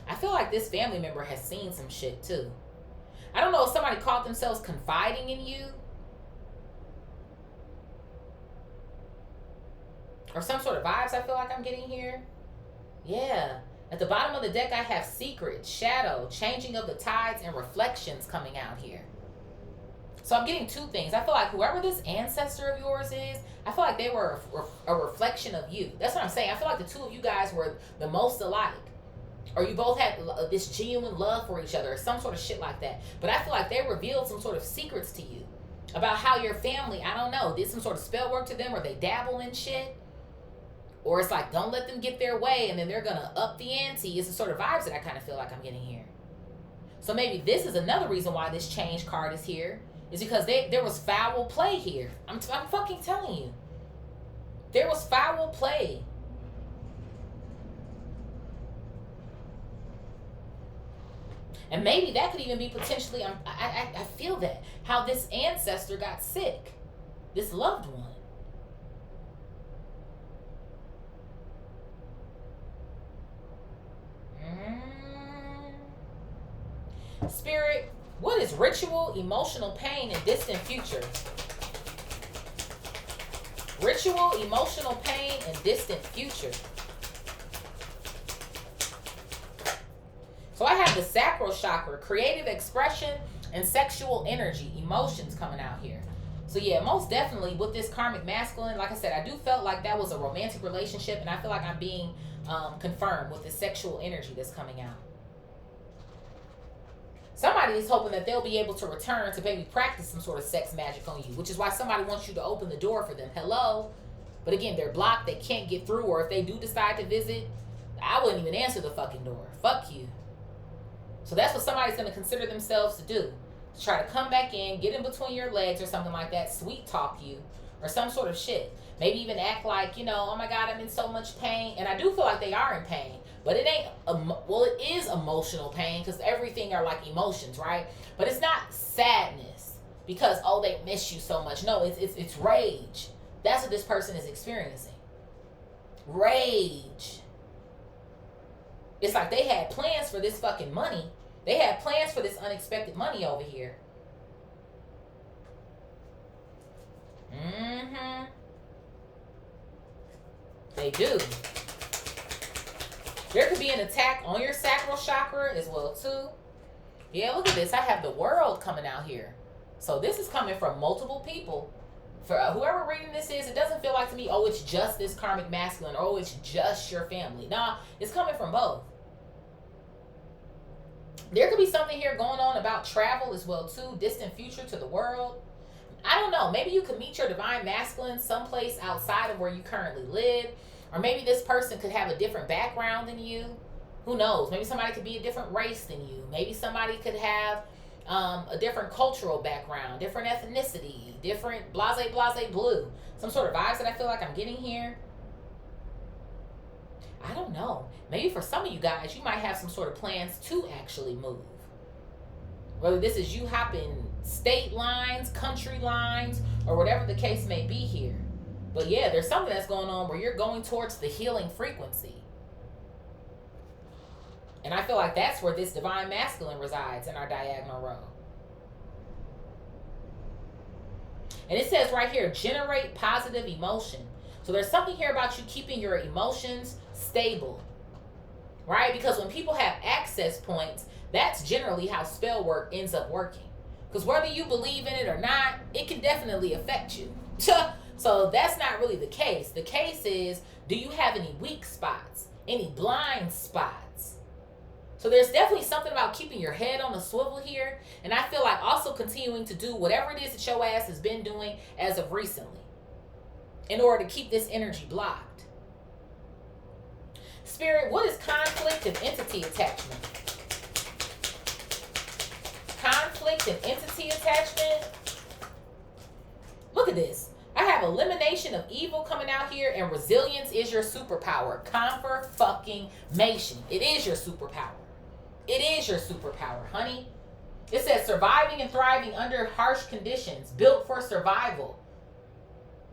I feel like this family member has seen some shit too. I don't know if somebody caught themselves confiding in you. Or some sort of vibes I feel like I'm getting here. Yeah. At the bottom of the deck, I have secret, shadow, changing of the tides, and reflections coming out here. So I'm getting 2 things. I feel like whoever this ancestor of yours is, I feel like they were a reflection of you. That's what I'm saying. I feel like the 2 of you guys were the most alike. Or you both had this genuine love for each other or some sort of shit like that. But I feel like they revealed some sort of secrets to you about how your family, I don't know, did some sort of spell work to them, or they dabble in shit. Or it's like, don't let them get their way, and then they're going to up the ante. It's the sort of vibes that I kind of feel like I'm getting here. So maybe this is another reason why this change card is here. Is because there was foul play here. I'm fucking telling you. There was foul play. And maybe that could even be potentially, I feel that, how this ancestor got sick. This loved one. Spirit, what is ritual, emotional pain, and distant future? Ritual, emotional pain, and distant future. So I have the sacral chakra, creative expression, and sexual energy, emotions coming out here. So yeah, most definitely with this karmic masculine, like I said, I do felt like that was a romantic relationship, and I feel like I'm being confirmed with the sexual energy that's coming out. Somebody is hoping that they'll be able to return to maybe practice some sort of sex magic on you, which is why somebody wants you to open the door for them. Hello? But again, they're blocked. They can't get through, or if they do decide to visit, I wouldn't even answer the fucking door. Fuck you. So that's what somebody's going to consider themselves to do. To try to come back in, get in between your legs or something like that, sweet talk you, or some sort of shit. Maybe even act like, you know, oh my God, I'm in so much pain. And I do feel like they are in pain. But it ain't, well, it is emotional pain because everything are like emotions, right? But it's not sadness because, oh, they miss you so much. No, it's rage. That's what this person is experiencing. Rage. It's like they had plans for this fucking money. They had plans for this unexpected money over here. They do. There could be an attack on your sacral chakra as well, too. Yeah, look at this. I have the world coming out here. So this is coming from multiple people. For whoever reading this is, it doesn't feel like to me, oh, it's just this karmic masculine, or oh, it's just your family. Nah, it's coming from both. There could be something here going on about travel as well, too. Distant future to the world. I don't know. Maybe you could meet your divine masculine someplace outside of where you currently live. Or maybe this person could have a different background than you. Who knows? Maybe somebody could be a different race than you. Maybe somebody could have a different cultural background, different ethnicity, different blase, blase, blue. Some sort of vibes that I feel like I'm getting here. I don't know. Maybe for some of you guys, you might have some sort of plans to actually move. Whether this is you hopping state lines, country lines, or whatever the case may be here. But yeah, there's something that's going on where you're going towards the healing frequency. And I feel like that's where this divine masculine resides in our diagonal row. And it says right here, generate positive emotion. So there's something here about you keeping your emotions stable, right? Because when people have access points, that's generally how spell work ends up working. Because whether you believe in it or not, it can definitely affect you. So that's not really the case. The case is, do you have any weak spots? Any blind spots? So there's definitely something about keeping your head on the swivel here. And I feel like also continuing to do whatever it is that your ass has been doing as of recently in order to keep this energy blocked. Spirit, what is conflict and entity attachment? Conflict and entity attachment. Look at this. I have elimination of evil coming out here, and resilience is your superpower. Confirmation. It is your superpower. It is your superpower, honey. It says surviving and thriving under harsh conditions, built for survival.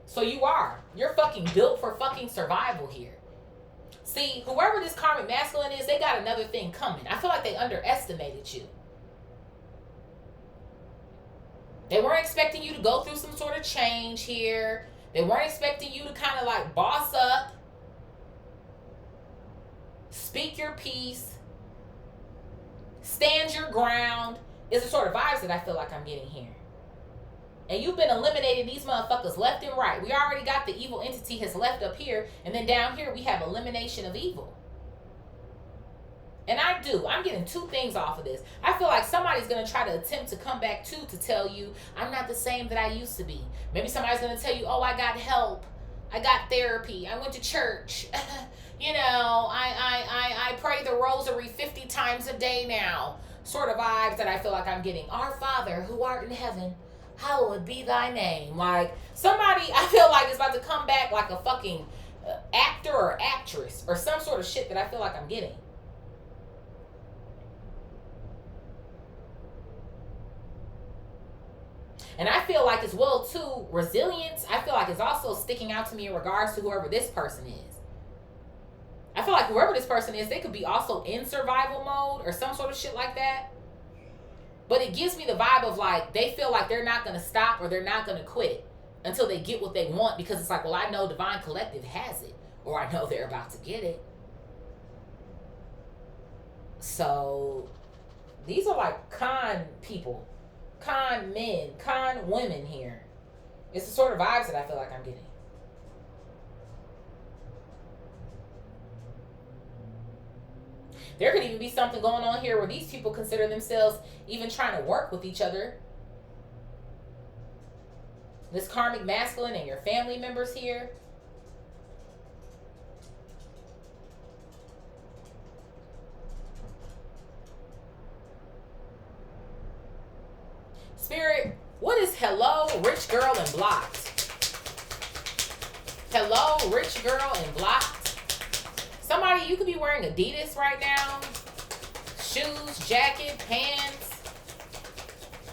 So you are. You're fucking built for fucking survival here. See, whoever this karmic masculine is, they got another thing coming. I feel like they underestimated you. They weren't expecting you to go through some sort of change here. They weren't expecting you to kind of like boss up, speak your piece, stand your ground. Is the sort of vibes that I feel like I'm getting here. And you've been eliminating these motherfuckers left and right. We already got the evil entity has left up here. And then down here we have elimination of evil. And I'm getting two things off of this. I feel like somebody's going to try to attempt to come back to tell you, I'm not the same that I used to be. Maybe somebody's going to tell you, oh, I got help. I got therapy. I went to church. You know, I pray the rosary 50 times a day now. Sort of vibes that I feel like I'm getting. Our Father who art in heaven, hallowed be thy name. Like somebody, I feel like is about to come back like a fucking actor or actress or some sort of shit that I feel like I'm getting. And I feel like as well, too, resilience, I feel like it's also sticking out to me in regards to whoever this person is. I feel like whoever this person is, they could be also in survival mode or some sort of shit like that. But it gives me the vibe of like, they feel like they're not going to stop or they're not going to quit until they get what they want. Because it's like, well, I know Divine Collective has it. Or I know they're about to get it. So, these are like con people. Con men, con women here. It's the sort of vibes that I feel like I'm getting. There could even be something going on here where these people consider themselves even trying to work with each other. This karmic masculine and your family members here. Spirit, what is hello, rich girl and blocked? Hello, rich girl and blocked. Somebody, you could be wearing Adidas right now. Shoes, jacket, pants,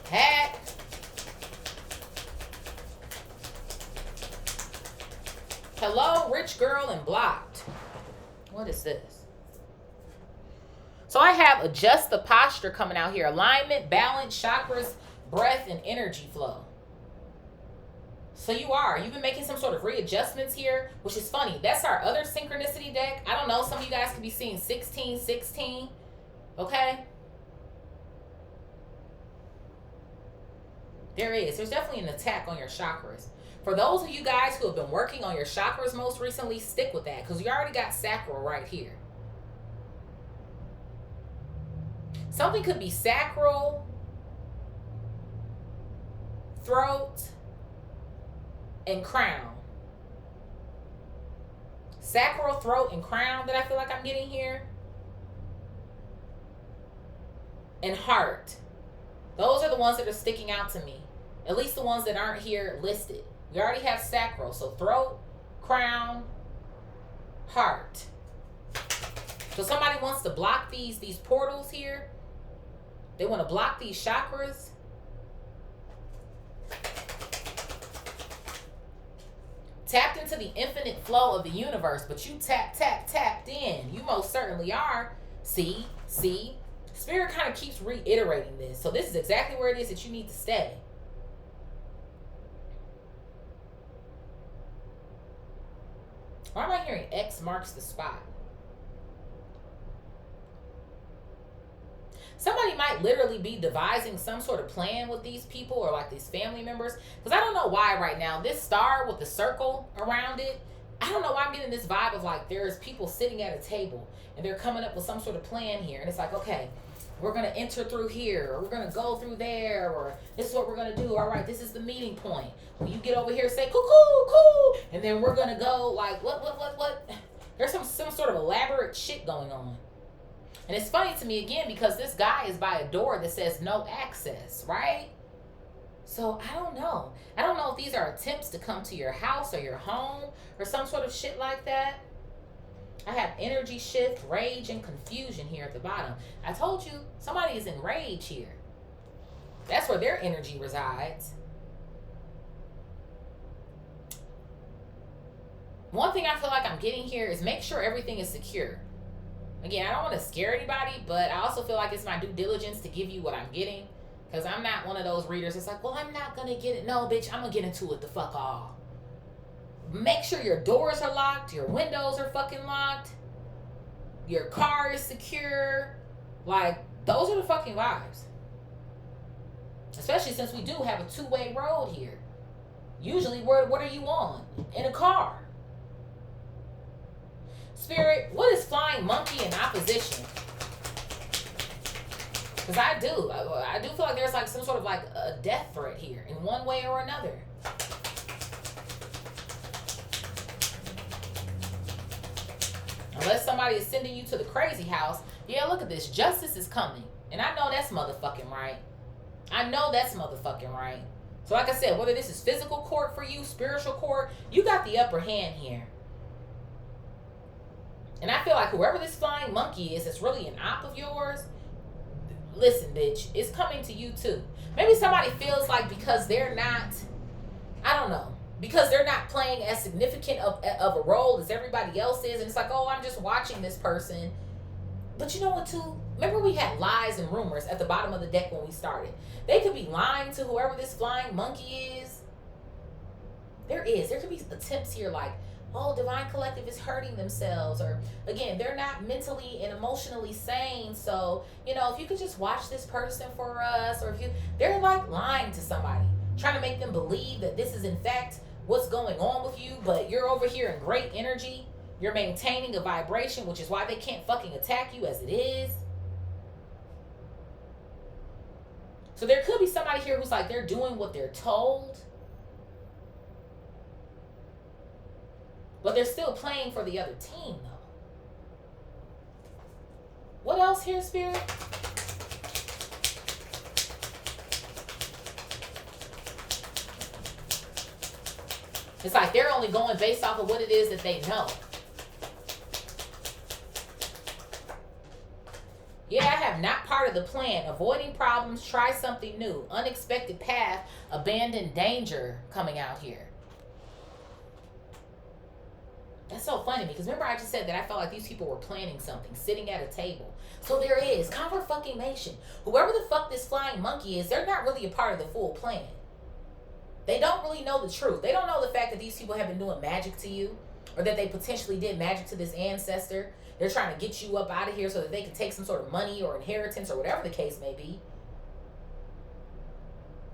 hat. Hello, rich girl and blocked. What is this? So I have adjust the posture coming out here. Alignment, balance, chakras, breath, and energy flow. So you've been making some sort of readjustments here, which is funny. That's our other synchronicity deck. I don't know, some of you guys could be seeing 1616, okay? There's definitely an attack on your chakras. For those of you guys who have been working on your chakras most recently, stick with that because you already got sacral right here. Something could be sacral, throat, and crown. sacral, throat, and crown that I feel like I'm getting here. And heart. Those are the ones that are sticking out to me. At least the ones that aren't here listed. We already have sacral. So throat, crown, heart. So somebody wants to block these portals here. They want to block these chakras. Tapped into the infinite flow of the universe, but you tapped in. You most certainly are. See? Spirit kind of keeps reiterating this. So this is exactly where it is that you need to stay. Why am I hearing X marks the spot? Somebody might literally be devising some sort of plan with these people or like these family members. Because I don't know why right now, this star with the circle around it, I don't know why I'm getting this vibe of like there's people sitting at a table and they're coming up with some sort of plan here. And it's like, okay, we're going to enter through here, or we're going to go through there, or this is what we're going to do. All right, this is the meeting point. When you get over here, say, cool, and then we're going to go like, what? There's some sort of elaborate shit going on. And it's funny to me, again, because this guy is by a door that says no access, right? So I don't know. I don't know if these are attempts to come to your house or your home or some sort of shit like that. I have energy shift, rage, and confusion here at the bottom. I told you, somebody is in rage here. That's where their energy resides. One thing I feel like I'm getting here is make sure everything is secure. Again, I don't want to scare anybody, but I also feel like it's my due diligence to give you what I'm getting. Because I'm not one of those readers that's like, well, I'm not going to get it. No, bitch, I'm going to get into it the fuck all. Make sure your doors are locked. Your windows are fucking locked. Your car is secure. Like, those are the fucking vibes. Especially since we do have a two-way road here. Usually, what are you on? In a car. Spirit, what is flying monkey in opposition? Because I do feel like there's like some sort of like a death threat here in one way or another. Unless somebody is sending you to the crazy house. Yeah, look at this. Justice is coming. And I know that's motherfucking right. I know that's motherfucking right. So like I said, whether this is physical court for you, spiritual court, you got the upper hand here. And I feel like whoever this flying monkey is, it's really an op of yours. Listen, bitch, it's coming to you too. Maybe somebody feels like because they're not, I don't know, because they're not playing as significant of a role as everybody else is. And it's like, oh, I'm just watching this person. But you know what, too? Remember we had lies and rumors at the bottom of the deck when we started. They could be lying to whoever this flying monkey is. There could be attempts here like, oh, Divine Collective is hurting themselves. Or, again, they're not mentally and emotionally sane. So, you know, if you could just watch this person for us. Or if they're like lying to somebody. Trying to make them believe that this is, in fact, what's going on with you. But you're over here in great energy. You're maintaining a vibration, which is why they can't fucking attack you as it is. So there could be somebody here who's like, they're doing what they're told. But they're still playing for the other team, though. What else here, Spirit? It's like they're only going based off of what it is that they know. Yeah, I have not part of the plan. Avoiding problems, try something new. Unexpected path, abandoned danger coming out here. That's so funny because remember I just said that I felt like these people were planning something, sitting at a table. So there is confirmation. Whoever the fuck this flying monkey is, they're not really a part of the full plan. They don't really know the truth. They don't know the fact that these people have been doing magic to you, or that they potentially did magic to this ancestor. They're trying to get you up out of here so that they can take some sort of money or inheritance or whatever the case may be.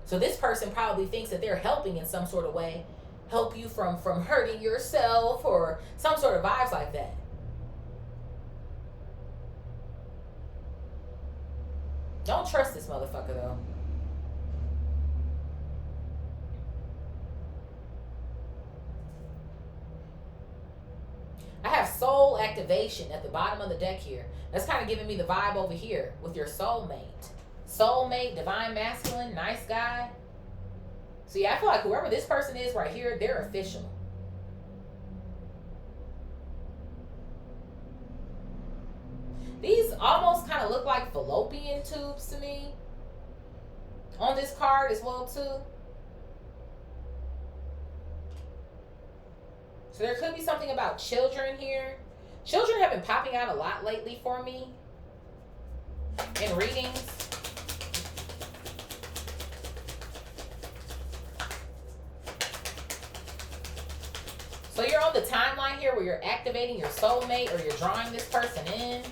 So this person probably thinks that they're helping in some sort of way. Help you from hurting yourself or some sort of vibes like that. Don't trust this motherfucker though. I activation at the bottom of the deck here. That's kind of giving me the vibe over here with your soulmate. Soulmate, divine masculine, nice guy. So yeah, I feel like whoever this person is right here, they're official. These almost kind of look like fallopian tubes to me on this card as well too. So there could be something about children here. Children have been popping out a lot lately for me in readings. So you're on the timeline here where you're activating your soulmate or you're drawing this person in.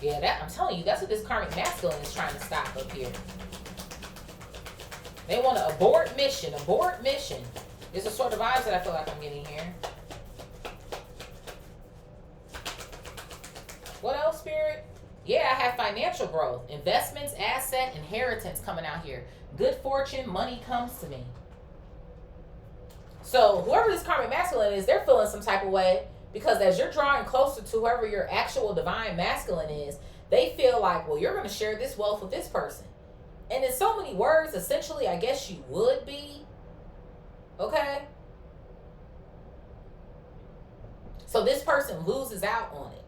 Yeah, that I'm telling you, that's what this karmic masculine is trying to stop up here. They want to abort mission, abort mission. It's the sort of vibes that I feel like I'm getting here. What else, Spirit? Yeah, I have financial growth, investments, asset, inheritance coming out here. Good fortune, money comes to me. So whoever this karmic masculine is, they're feeling some type of way because as you're drawing closer to whoever your actual divine masculine is, they feel like, well, you're going to share this wealth with this person. And in so many words, essentially, I guess you would be. Okay? So this person loses out on it.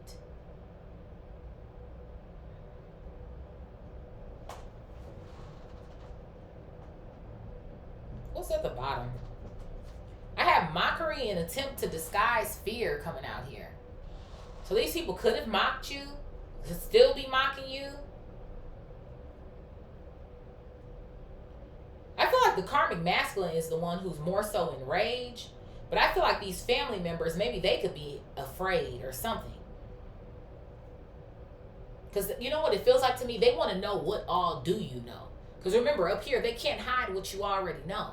What's at the bottom? I have mockery and attempt to disguise fear coming out here. So these people could have mocked you, could still be mocking you. I feel like the karmic masculine is the one who's more so enraged. But I feel like these family members, maybe they could be afraid or something. Because you know what it feels like to me? They want to know what all do you know. Because remember, up here, they can't hide what you already know.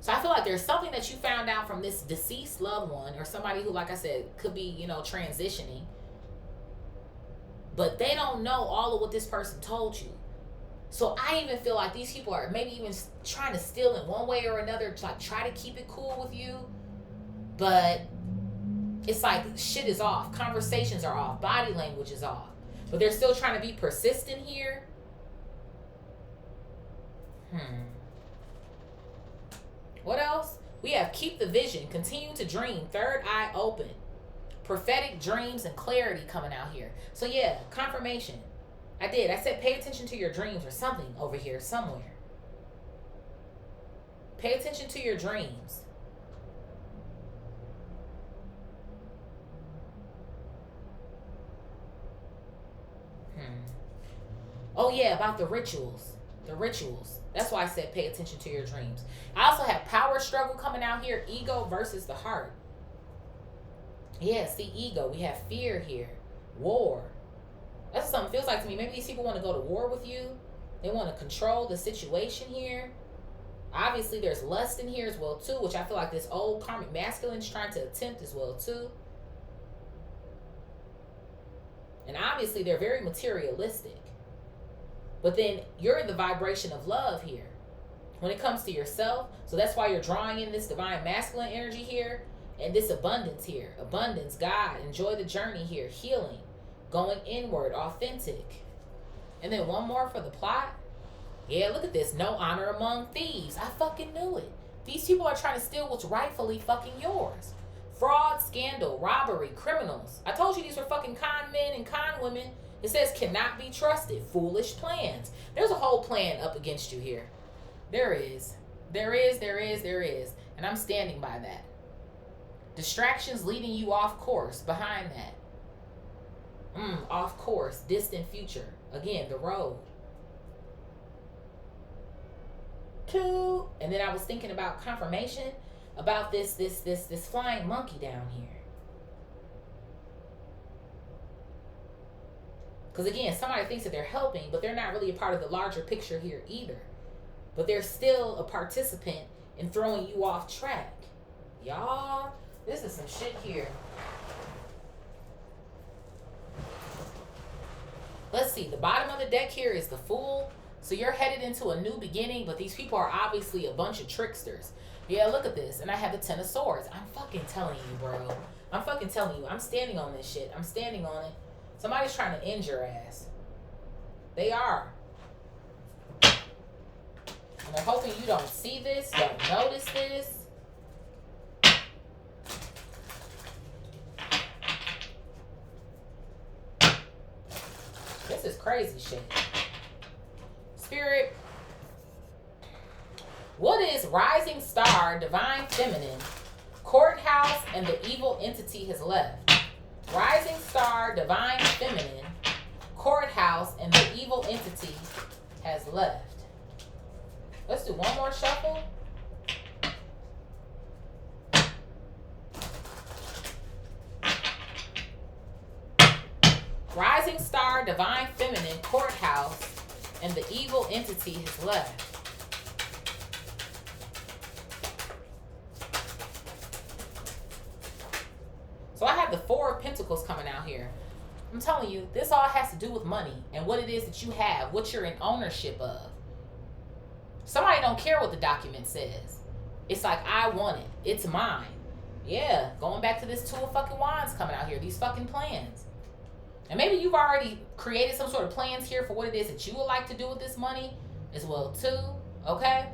So I feel like there's something that you found out from this deceased loved one or somebody who, like I said, could be, you know, transitioning. But they don't know all of what this person told you. So I even feel like these people are maybe even trying to steal in one way or another to like try to keep it cool with you. But it's like shit is off. Conversations are off. Body language is off. But they're still trying to be persistent here. What else? We have keep the vision, continue to dream, third eye open. Prophetic dreams and clarity coming out here. So yeah, confirmation. I did. I said pay attention to your dreams or something over here somewhere. Pay attention to your dreams. Oh yeah, about the rituals. The rituals. That's why I said pay attention to your dreams. I also have power struggle coming out here. Ego versus the heart. Yeah, see, ego. We have fear here. War. That's what something feels like to me. Maybe these people want to go to war with you. They want to control the situation here. Obviously, there's lust in here as well, too, which I feel like this old karmic masculine is trying to attempt as well, too. And obviously, they're very materialistic. But then you're in the vibration of love here when it comes to yourself. So that's why you're drawing in this divine masculine energy here and this abundance here. Abundance, God, enjoy the journey here. Healing, going inward, authentic. And then one more for the plot. Yeah, look at this. No honor among thieves. I fucking knew it. These people are trying to steal what's rightfully fucking yours. Fraud, scandal, robbery, criminals. I told you these were fucking con men and con women. It says cannot be trusted. Foolish plans. There's a whole plan up against you here. There is. There is. And I'm standing by that. Distractions leading you off course. Behind that. Off course. Distant future. Again, the road. 2. And then I was thinking about confirmation about this flying monkey down here. Because again, somebody thinks that they're helping, but they're not really a part of the larger picture here either. But they're still a participant in throwing you off track. Y'all, this is some shit here. Let's see. The bottom of the deck here is the Fool. So you're headed into a new beginning, but these people are obviously a bunch of tricksters. Yeah, look at this. And I have the 10 of Swords. I'm fucking telling you, bro. I'm fucking telling you, I'm standing on this shit. I'm standing on it. Somebody's trying to end your ass. They are. And they're hoping you don't see this, don't notice this. This is crazy shit. Spirit, what is rising star, divine feminine, courthouse, and the evil entity has left? Rising star, divine feminine, courthouse, and the evil entity has left. Let's do one more shuffle. Rising star, divine feminine, courthouse, and the evil entity has left. So I have the Four of Pentacles coming out here. I'm telling you, this all has to do with money and what it is that you have, what you're in ownership of. Somebody don't care what the document says. It's like, I want it. It's mine. Yeah, going back to this Two of fucking Wands coming out here, these fucking plans. And maybe you've already created some sort of plans here for what it is that you would like to do with this money as well too, okay?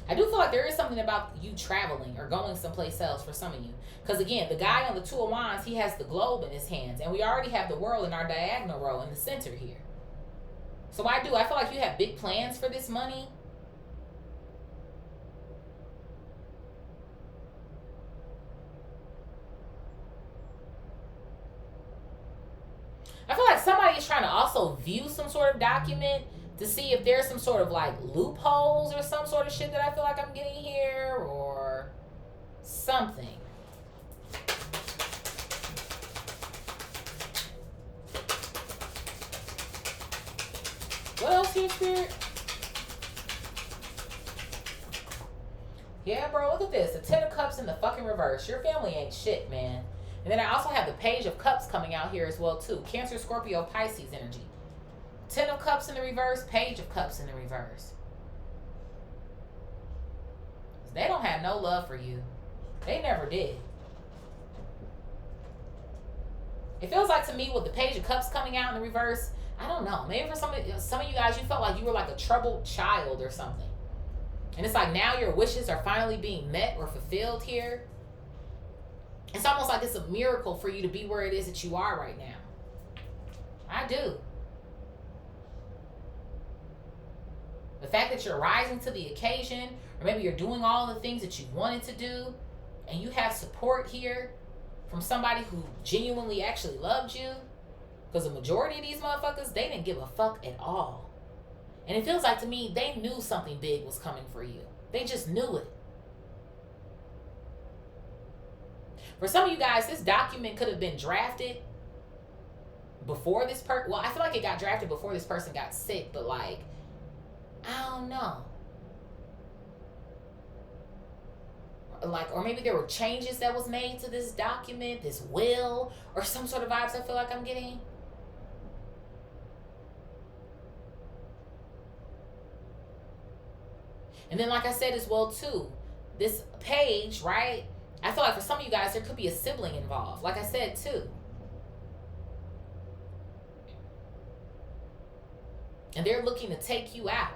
I do feel like there is something about you traveling or going someplace else for some of you. Because again, the guy on the Two of Wands, he has the globe in his hands. And we already have the world in our diagonal row in the center here. So I feel like you have big plans for this money. I feel like somebody is trying to also view some sort of document to see if there's some sort of like loopholes or some sort of shit that I feel like I'm getting here or something. What else here, Spirit? Yeah, bro, look at this. The Ten of Cups in the fucking reverse. Your family ain't shit, man. And then I also have the Page of Cups coming out here as well, too. Cancer, Scorpio, Pisces energy. Ten of Cups in the reverse, Page of Cups in the reverse. They don't have no love for you. They never did. It feels like to me with the Page of Cups coming out in the reverse, I don't know. Maybe for some of you guys, you felt like you were like a troubled child or something. And it's like now your wishes are finally being met or fulfilled here. It's almost like it's a miracle for you to be where it is that you are right now. I do. The fact that you're rising to the occasion, or maybe you're doing all the things that you wanted to do, and you have support here from somebody who genuinely actually loved you. Because the majority of these motherfuckers, they didn't give a fuck at all. And it feels like to me, they knew something big was coming for you. They just knew it. For some of you guys, this document could have been drafted before this person. Well, I feel like it got drafted before this person got sick, but like, I don't know. Like, or maybe there were changes that was made to this document, this will, or some sort of vibes I feel like I'm getting. And then, like I said as well, too, this page, right? I feel like for some of you guys, there could be a sibling involved. Like I said, too. And they're looking to take you out.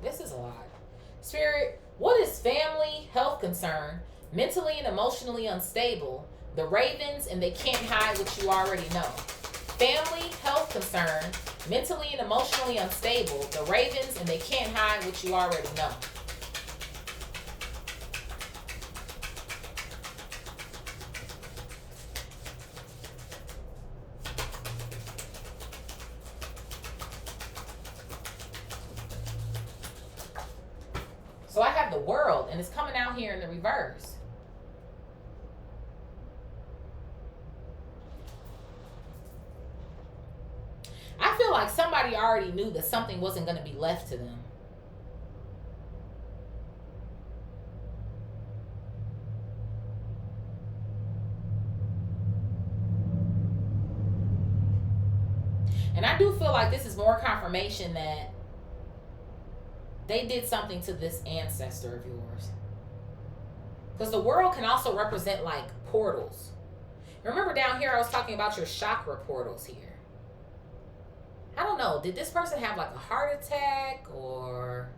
This is a lot. Spirit, what is family, health concern, mentally and emotionally unstable, the Ravens, and they can't hide what you already know? Family, health concern, mentally and emotionally unstable, the Ravens, and they can't hide what you already know. So I have the World, and it's coming out here in the reverse. I feel like somebody already knew that something wasn't going to be left to them. And I do feel like this is more confirmation that they did something to this ancestor of yours. Because the world can also represent like portals. Remember down here I was talking about your chakra portals here. I don't know. Did this person have like a heart attack or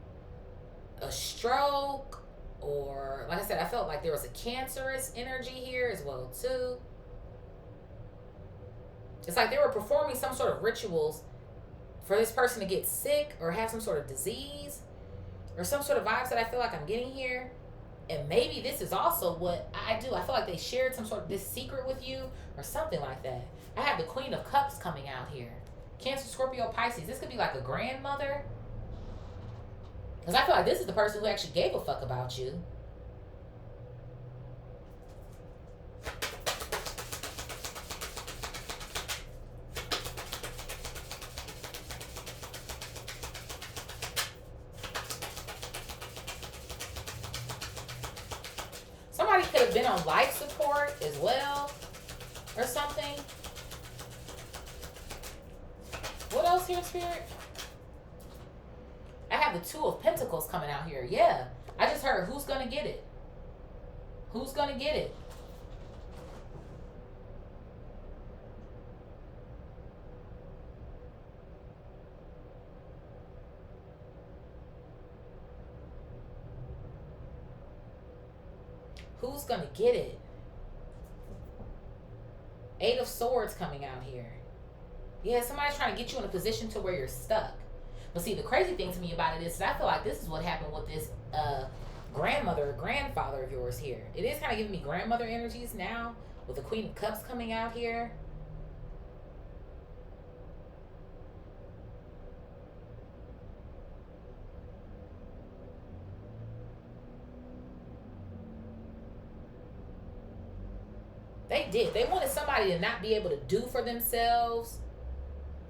a stroke? Or, like I said, I felt like there was a cancerous energy here as well, too. It's like they were performing some sort of rituals for this person to get sick or have some sort of disease or some sort of vibes that I feel like I'm getting here. And maybe this is also what I do. I feel like they shared some sort of this secret with you or something like that. I have the Queen of Cups coming out here. Cancer, Scorpio, Pisces. This could be like a grandmother. Because I feel like this is the person who actually gave a fuck about you. Somebody could have been on life support as well or something. What else here, Spirit? I have the Two of Pentacles coming out here. Yeah. I just heard who's going to get it. Who's going to get it? Who's going to get it? Eight of Swords coming out here. Yeah, somebody's trying to get you in a position to where you're stuck. But see, the crazy thing to me about it is I feel like this is what happened with this grandmother or grandfather of yours here. It is kind of giving me grandmother energies now with the Queen of Cups coming out here. They did. They wanted somebody to not be able to do for themselves,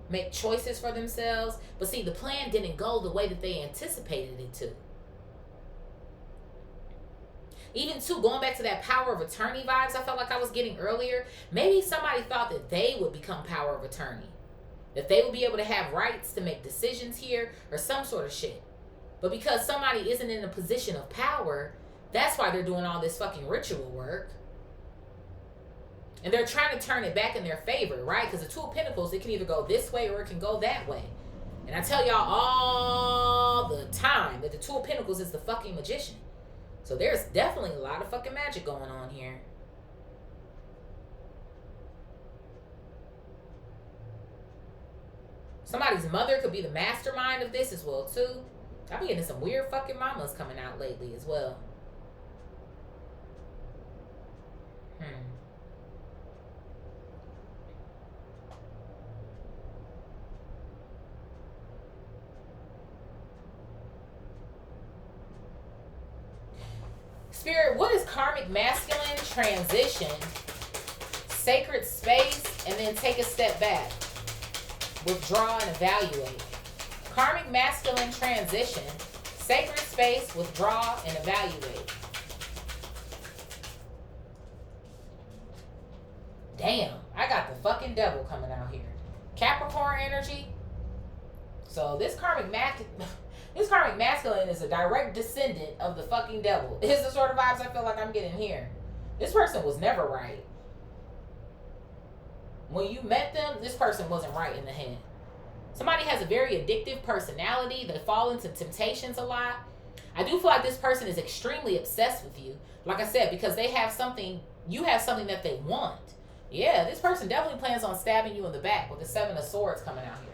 make choices for themselves. But see, the plan didn't go the way that they anticipated it to. Even too, going back to that power of attorney vibes I felt like I was getting earlier, maybe somebody thought that they would become power of attorney. That they would be able to have rights to make decisions here or some sort of shit. But because somebody isn't in a position of power, that's why they're doing all this fucking ritual work. And they're trying to turn it back in their favor, right? Because the Two of Pentacles, it can either go this way or it can go that way. And I tell y'all all the time that the Two of Pentacles is the fucking magician. So there's definitely a lot of fucking magic going on here. Somebody's mother could be the mastermind of this as well, too. I've been getting some weird fucking mamas coming out lately as well. Spirit, what is karmic masculine transition, sacred space, and then take a step back, withdraw and evaluate? Karmic masculine transition, sacred space, withdraw and evaluate. Damn, I got the fucking devil coming out here. Capricorn energy. So this karmic masculine is a direct descendant of the fucking devil. Is the sort of vibes I feel like I'm getting here. This person was never right. When you met them, this person wasn't right in the head. Somebody has a very addictive personality. They fall into temptations a lot. I do feel like this person is extremely obsessed with you. Like I said, because they have something, you have something that they want. Yeah, this person definitely plans on stabbing you in the back with the Seven of Swords coming out here.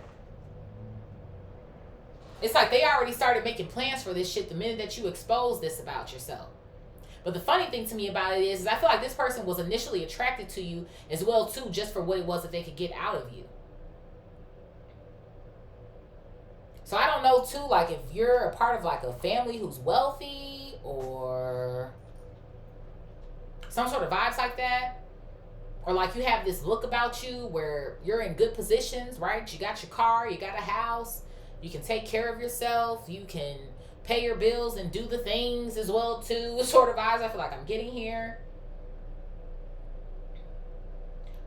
It's like they already started making plans for this shit the minute that you exposed this about yourself. But the funny thing to me about it is I feel like this person was initially attracted to you as well, too, just for what it was that they could get out of you. So I don't know, too, like if you're a part of like a family who's wealthy or some sort of vibes like that. Or like you have this look about you where you're in good positions, right? You got your car, you got a house. You can take care of yourself. You can pay your bills and do the things as well, too. Sort of vibes I feel like I'm getting here.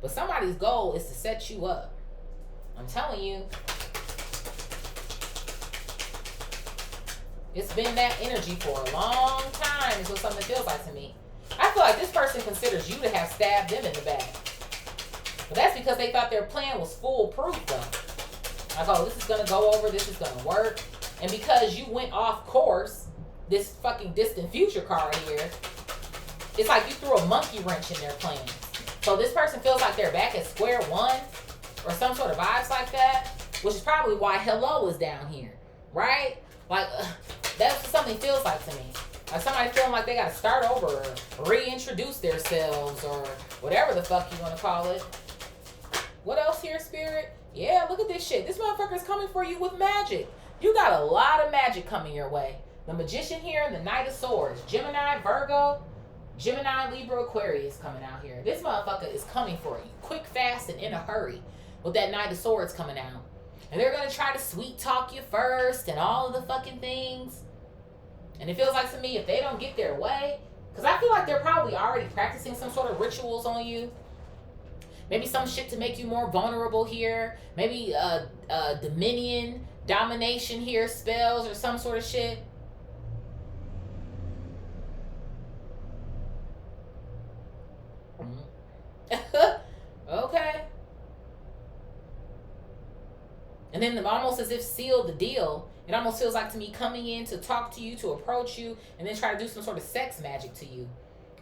But somebody's goal is to set you up. I'm telling you. It's been that energy for a long time is what something feels like to me. I feel like this person considers you to have stabbed them in the back. But that's because they thought their plan was foolproof though. Like, oh, this is gonna go over, this is gonna work. And because you went off course, this fucking distant future card here, it's like you threw a monkey wrench in their plans. So this person feels like they're back at square one or some sort of vibes like that, which is probably why hello is down here, right? Like, that's what something feels like to me. Like somebody feeling like they got to start over or reintroduce themselves or whatever the fuck you want to call it. What else here, Spirit? Yeah, look at this shit. This motherfucker's coming for you with magic. You got a lot of magic coming your way. The Magician here and the Knight of Swords. Gemini, Virgo, Gemini, Libra, Aquarius coming out here. This motherfucker is coming for you. Quick, fast, and in a hurry. With that Knight of Swords coming out. And they're going to try to sweet talk you first and all of the fucking things. And it feels like to me, if they don't get their way, because I feel like they're probably already practicing some sort of rituals on you. Maybe some shit to make you more vulnerable here. Maybe dominion, domination here, spells or some sort of shit. Okay. And then almost as if seal the deal, it almost feels like to me coming in to talk to you, to approach you, and then try to do some sort of sex magic to you.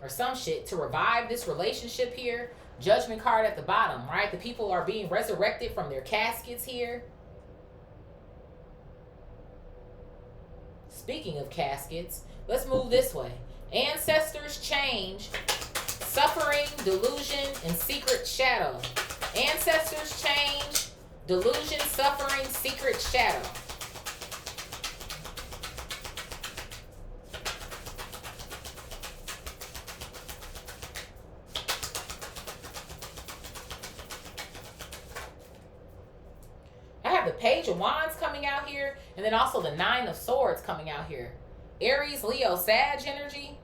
Or some shit to revive this relationship here. Judgment card at the bottom, right? The people are being resurrected from their caskets here. Speaking of caskets, let's move this way. Ancestors change, suffering, delusion, and secret shadow. Ancestors change, delusion, suffering, secret shadow. The Page of Wands coming out here, and then also the Nine of Swords coming out here. Aries, Leo, Sag energy.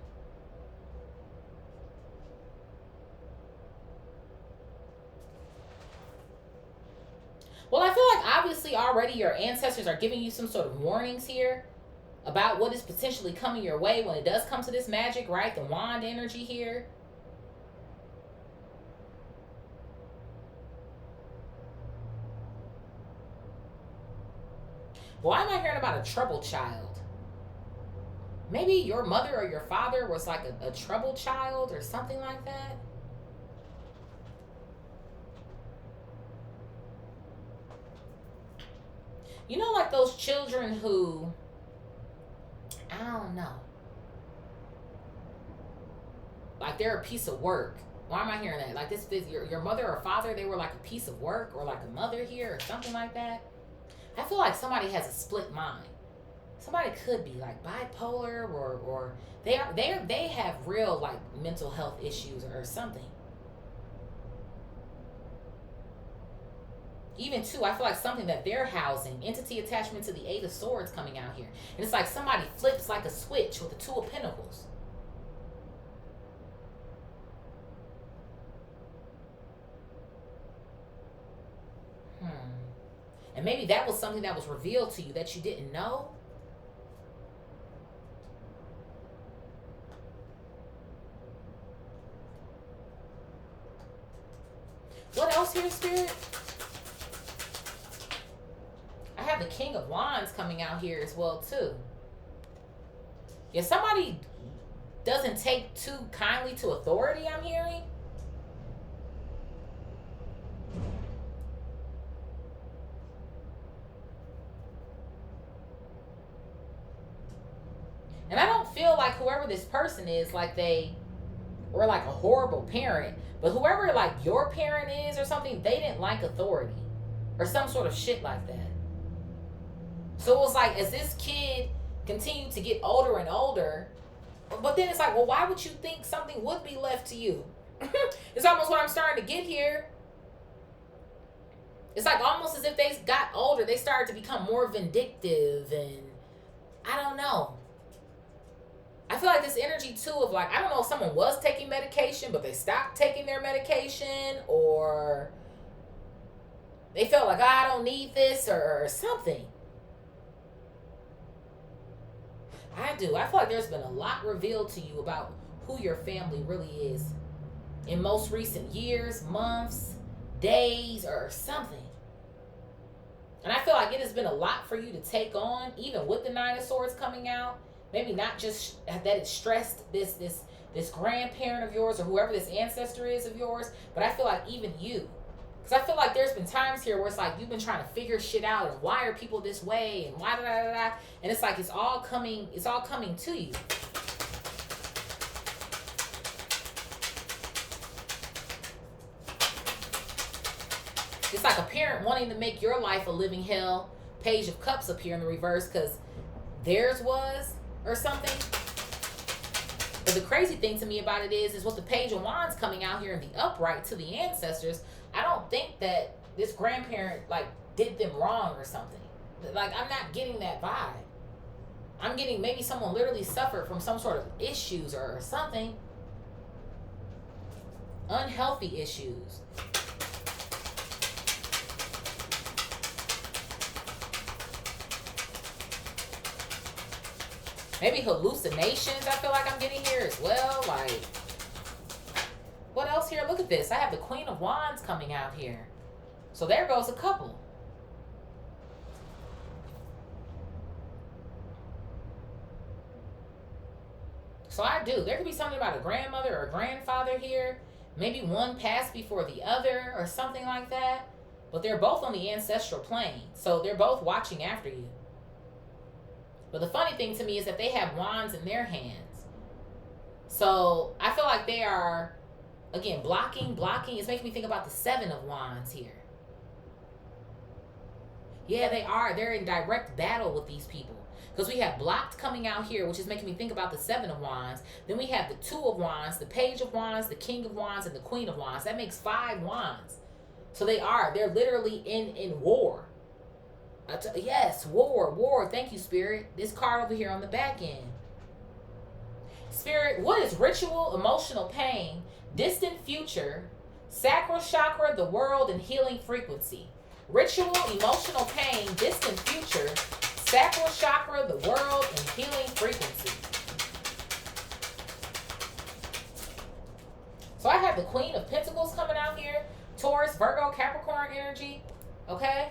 Well, I feel like obviously already your ancestors are giving you some sort of warnings here about what is potentially coming your way when it does come to this magic, right? The wand energy here. Why am I hearing about a troubled child? Maybe your mother or your father was like a troubled child or something like that. You know, like those children who, I don't know, like they're a piece of work. Why am I hearing that? Like this your mother or father, they were like a piece of work or like a mother here or something like that. I feel like somebody has a split mind. Somebody could be like bipolar or they have real like mental health issues or something. Even too, I feel like something that they're housing, entity attachment to the Eight of Swords coming out here. And it's like somebody flips like a switch with the Two of Pentacles. And maybe that was something that was revealed to you that you didn't know. What else here, Spirit? I have the King of Wands coming out here as well, too. Yeah, somebody doesn't take too kindly to authority, I'm hearing. And I don't feel like whoever this person is, like they were like a horrible parent. But whoever like your parent is or something, they didn't like authority. Or some sort of shit like that. So it was like, as this kid continued to get older and older, but then it's like, well, why would you think something would be left to you? It's almost what I'm starting to get here. It's like almost as if they got older, they started to become more vindictive and I don't know. I feel like this energy too of like, I don't know if someone was taking medication, but they stopped taking their medication, or they felt like, oh, I don't need this or something. I do. I feel like there's been a lot revealed to you about who your family really is in most recent years, months, days, or something. And I feel like it has been a lot for you to take on, even with the Nine of Swords coming out. Maybe not just that it stressed this grandparent of yours or whoever this ancestor is of yours, but I feel like even you. Because I feel like there's been times here where it's like you've been trying to figure shit out, and why are people this way, and why da da da da, and it's like it's all coming to you. It's like a parent wanting to make your life a living hell. Page of Cups up here in the reverse because theirs was or something. But the crazy thing to me about it is with the Page of Wands coming out here in the upright to the ancestors, I don't think that this grandparent like did them wrong or something. Like, I'm not getting that vibe. I'm getting maybe someone literally suffered from some sort of issues or something. Unhealthy issues. Maybe hallucinations I feel like I'm getting here as well. Like, what else here? Look at this. I have the Queen of Wands coming out here. So there goes a couple. So I do. There could be something about a grandmother or a grandfather here. Maybe one passed before the other or something like that. But they're both on the ancestral plane. So they're both watching after you. But the funny thing to me is that they have wands in their hands. So I feel like they are, again, blocking. It's making me think about the Seven of Wands here. Yeah, they are. They're in direct battle with these people. Because we have blocked coming out here, which is making me think about the Seven of Wands. Then we have the Two of Wands, the Page of Wands, the King of Wands, and the Queen of Wands. That makes 5 wands. So they're literally in war. Yes, war. Thank you, Spirit. This card over here on the back end. Spirit, what is ritual, emotional pain, distant future, sacral chakra, the world, and healing frequency? Ritual, emotional pain, distant future, sacral chakra, the world, and healing frequency. So I have the Queen of Pentacles coming out here. Taurus, Virgo, Capricorn energy. Okay?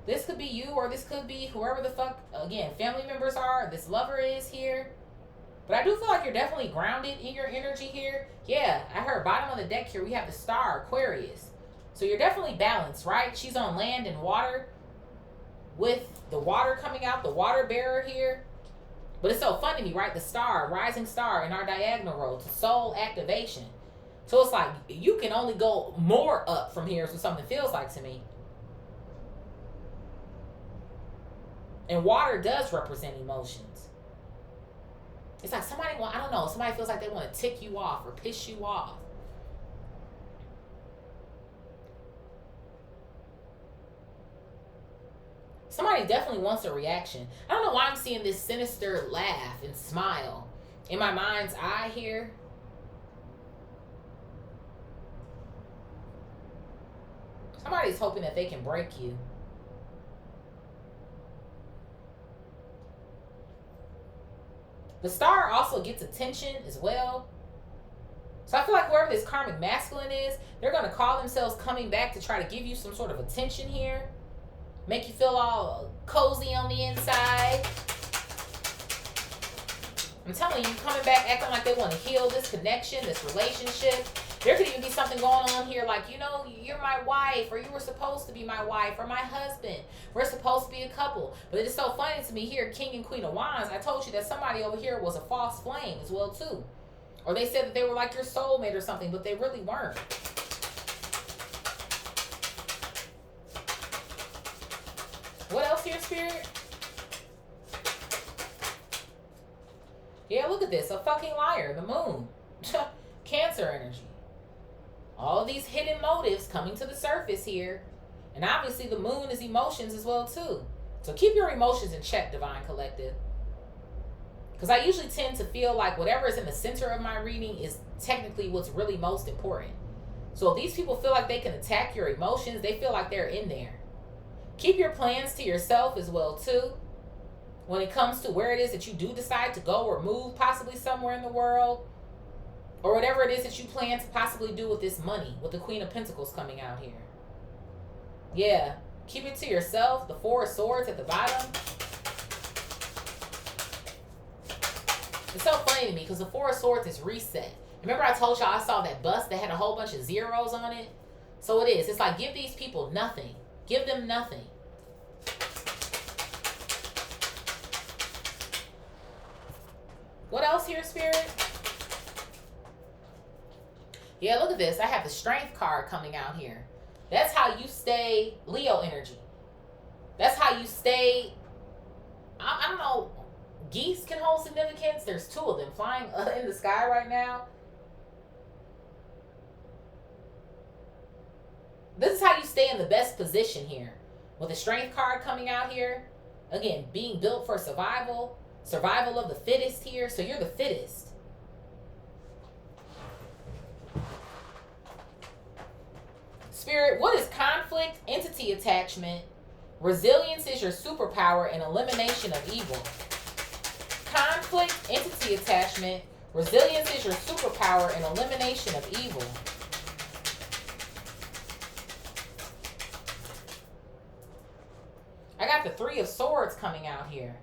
This could be you, or this could be whoever the fuck, again, family members are, this lover is here. But I do feel like you're definitely grounded in your energy here. Yeah, I heard bottom of the deck here, we have the star, Aquarius. So you're definitely balanced, right? She's on land and water with the water coming out, the water bearer here. But it's so fun to me, right? The star, rising star in our diagonal row to soul activation. So it's like you can only go more up from here is what something feels like to me. And water does represent emotions. It's like somebody feels like they want to tick you off or piss you off. Somebody definitely wants a reaction. I don't know why I'm seeing this sinister laugh and smile in my mind's eye here. Somebody's hoping that they can break you. The star also gets attention as well. So I feel like whoever this karmic masculine is, they're going to call themselves coming back to try to give you some sort of attention here. Make you feel all cozy on the inside. I'm telling you, coming back acting like they want to heal this connection, this relationship. There could even be something going on here like, you're my wife, or you were supposed to be my wife, or my husband. We're supposed to be a couple. But it's so funny to me here, King and Queen of Wands. I told you that somebody over here was a false flame as well, too. Or they said that they were like your soulmate or something, but they really weren't. What else here, Spirit? Yeah, look at this. A fucking liar. The moon. Cancer energy. All of these hidden motives coming to the surface here. And obviously the moon is emotions as well too. So keep your emotions in check, Divine Collective. Because I usually tend to feel like whatever is in the center of my reading is technically what's really most important. So if these people feel like they can attack your emotions, they feel like they're in there. Keep your plans to yourself as well too. When it comes to where it is that you do decide to go or move possibly somewhere in the world. or whatever it is that you plan to possibly do with this money, with the Queen of Pentacles coming out here. Yeah, keep it to yourself. The Four of Swords at the bottom. It's so funny to me because the Four of Swords is reset. Remember I told y'all I saw that bus that had a whole bunch of zeros on it? So it is. It's like, give these people nothing. Give them nothing. What else here, Spirit? Yeah, look at this. I have the Strength card coming out here. That's how you stay Leo energy. That's how you stay, I don't know, geese can hold significance. There's two of them flying in the sky right now. This is how you stay in the best position here. With the Strength card coming out here. Again, being built for survival. Survival of the fittest here. So you're the fittest. Spirit, what is conflict? Entity attachment. Resilience is your superpower and elimination of evil. Conflict, entity attachment. Resilience is your superpower and elimination of evil. I got the Three of Swords coming out here.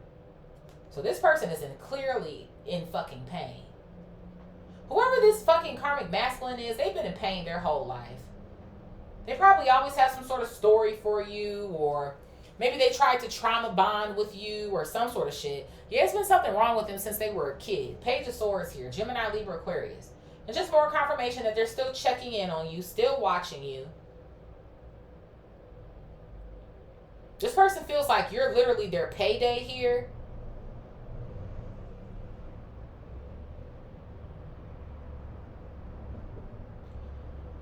So this person is clearly in fucking pain. Whoever this fucking karmic masculine is, they've been in pain their whole life. They probably always have some sort of story for you, or maybe they tried to trauma bond with you or some sort of shit. Yeah, it's been something wrong with them since they were a kid. Page of Swords here. Gemini, Libra, Aquarius. And just more confirmation that they're still checking in on you, still watching you. This person feels like you're literally their payday here.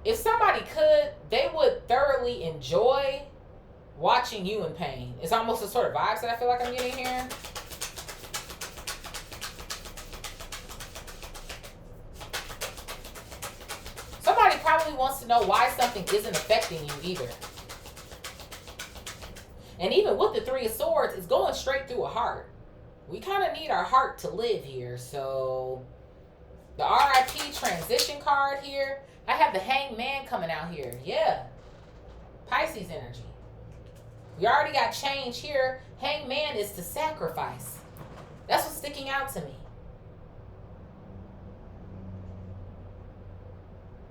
If somebody could, they would thoroughly enjoy watching you in pain. It's almost the sort of vibes that I feel like I'm getting here. Somebody probably wants to know why something isn't affecting you either. And even with the Three of Swords, it's going straight through a heart. We kind of need our heart to live here. So the RIP transition card here. I have the Hanged Man coming out here. Yeah. Pisces energy. We already got change here. Hanged Man is to sacrifice. That's what's sticking out to me.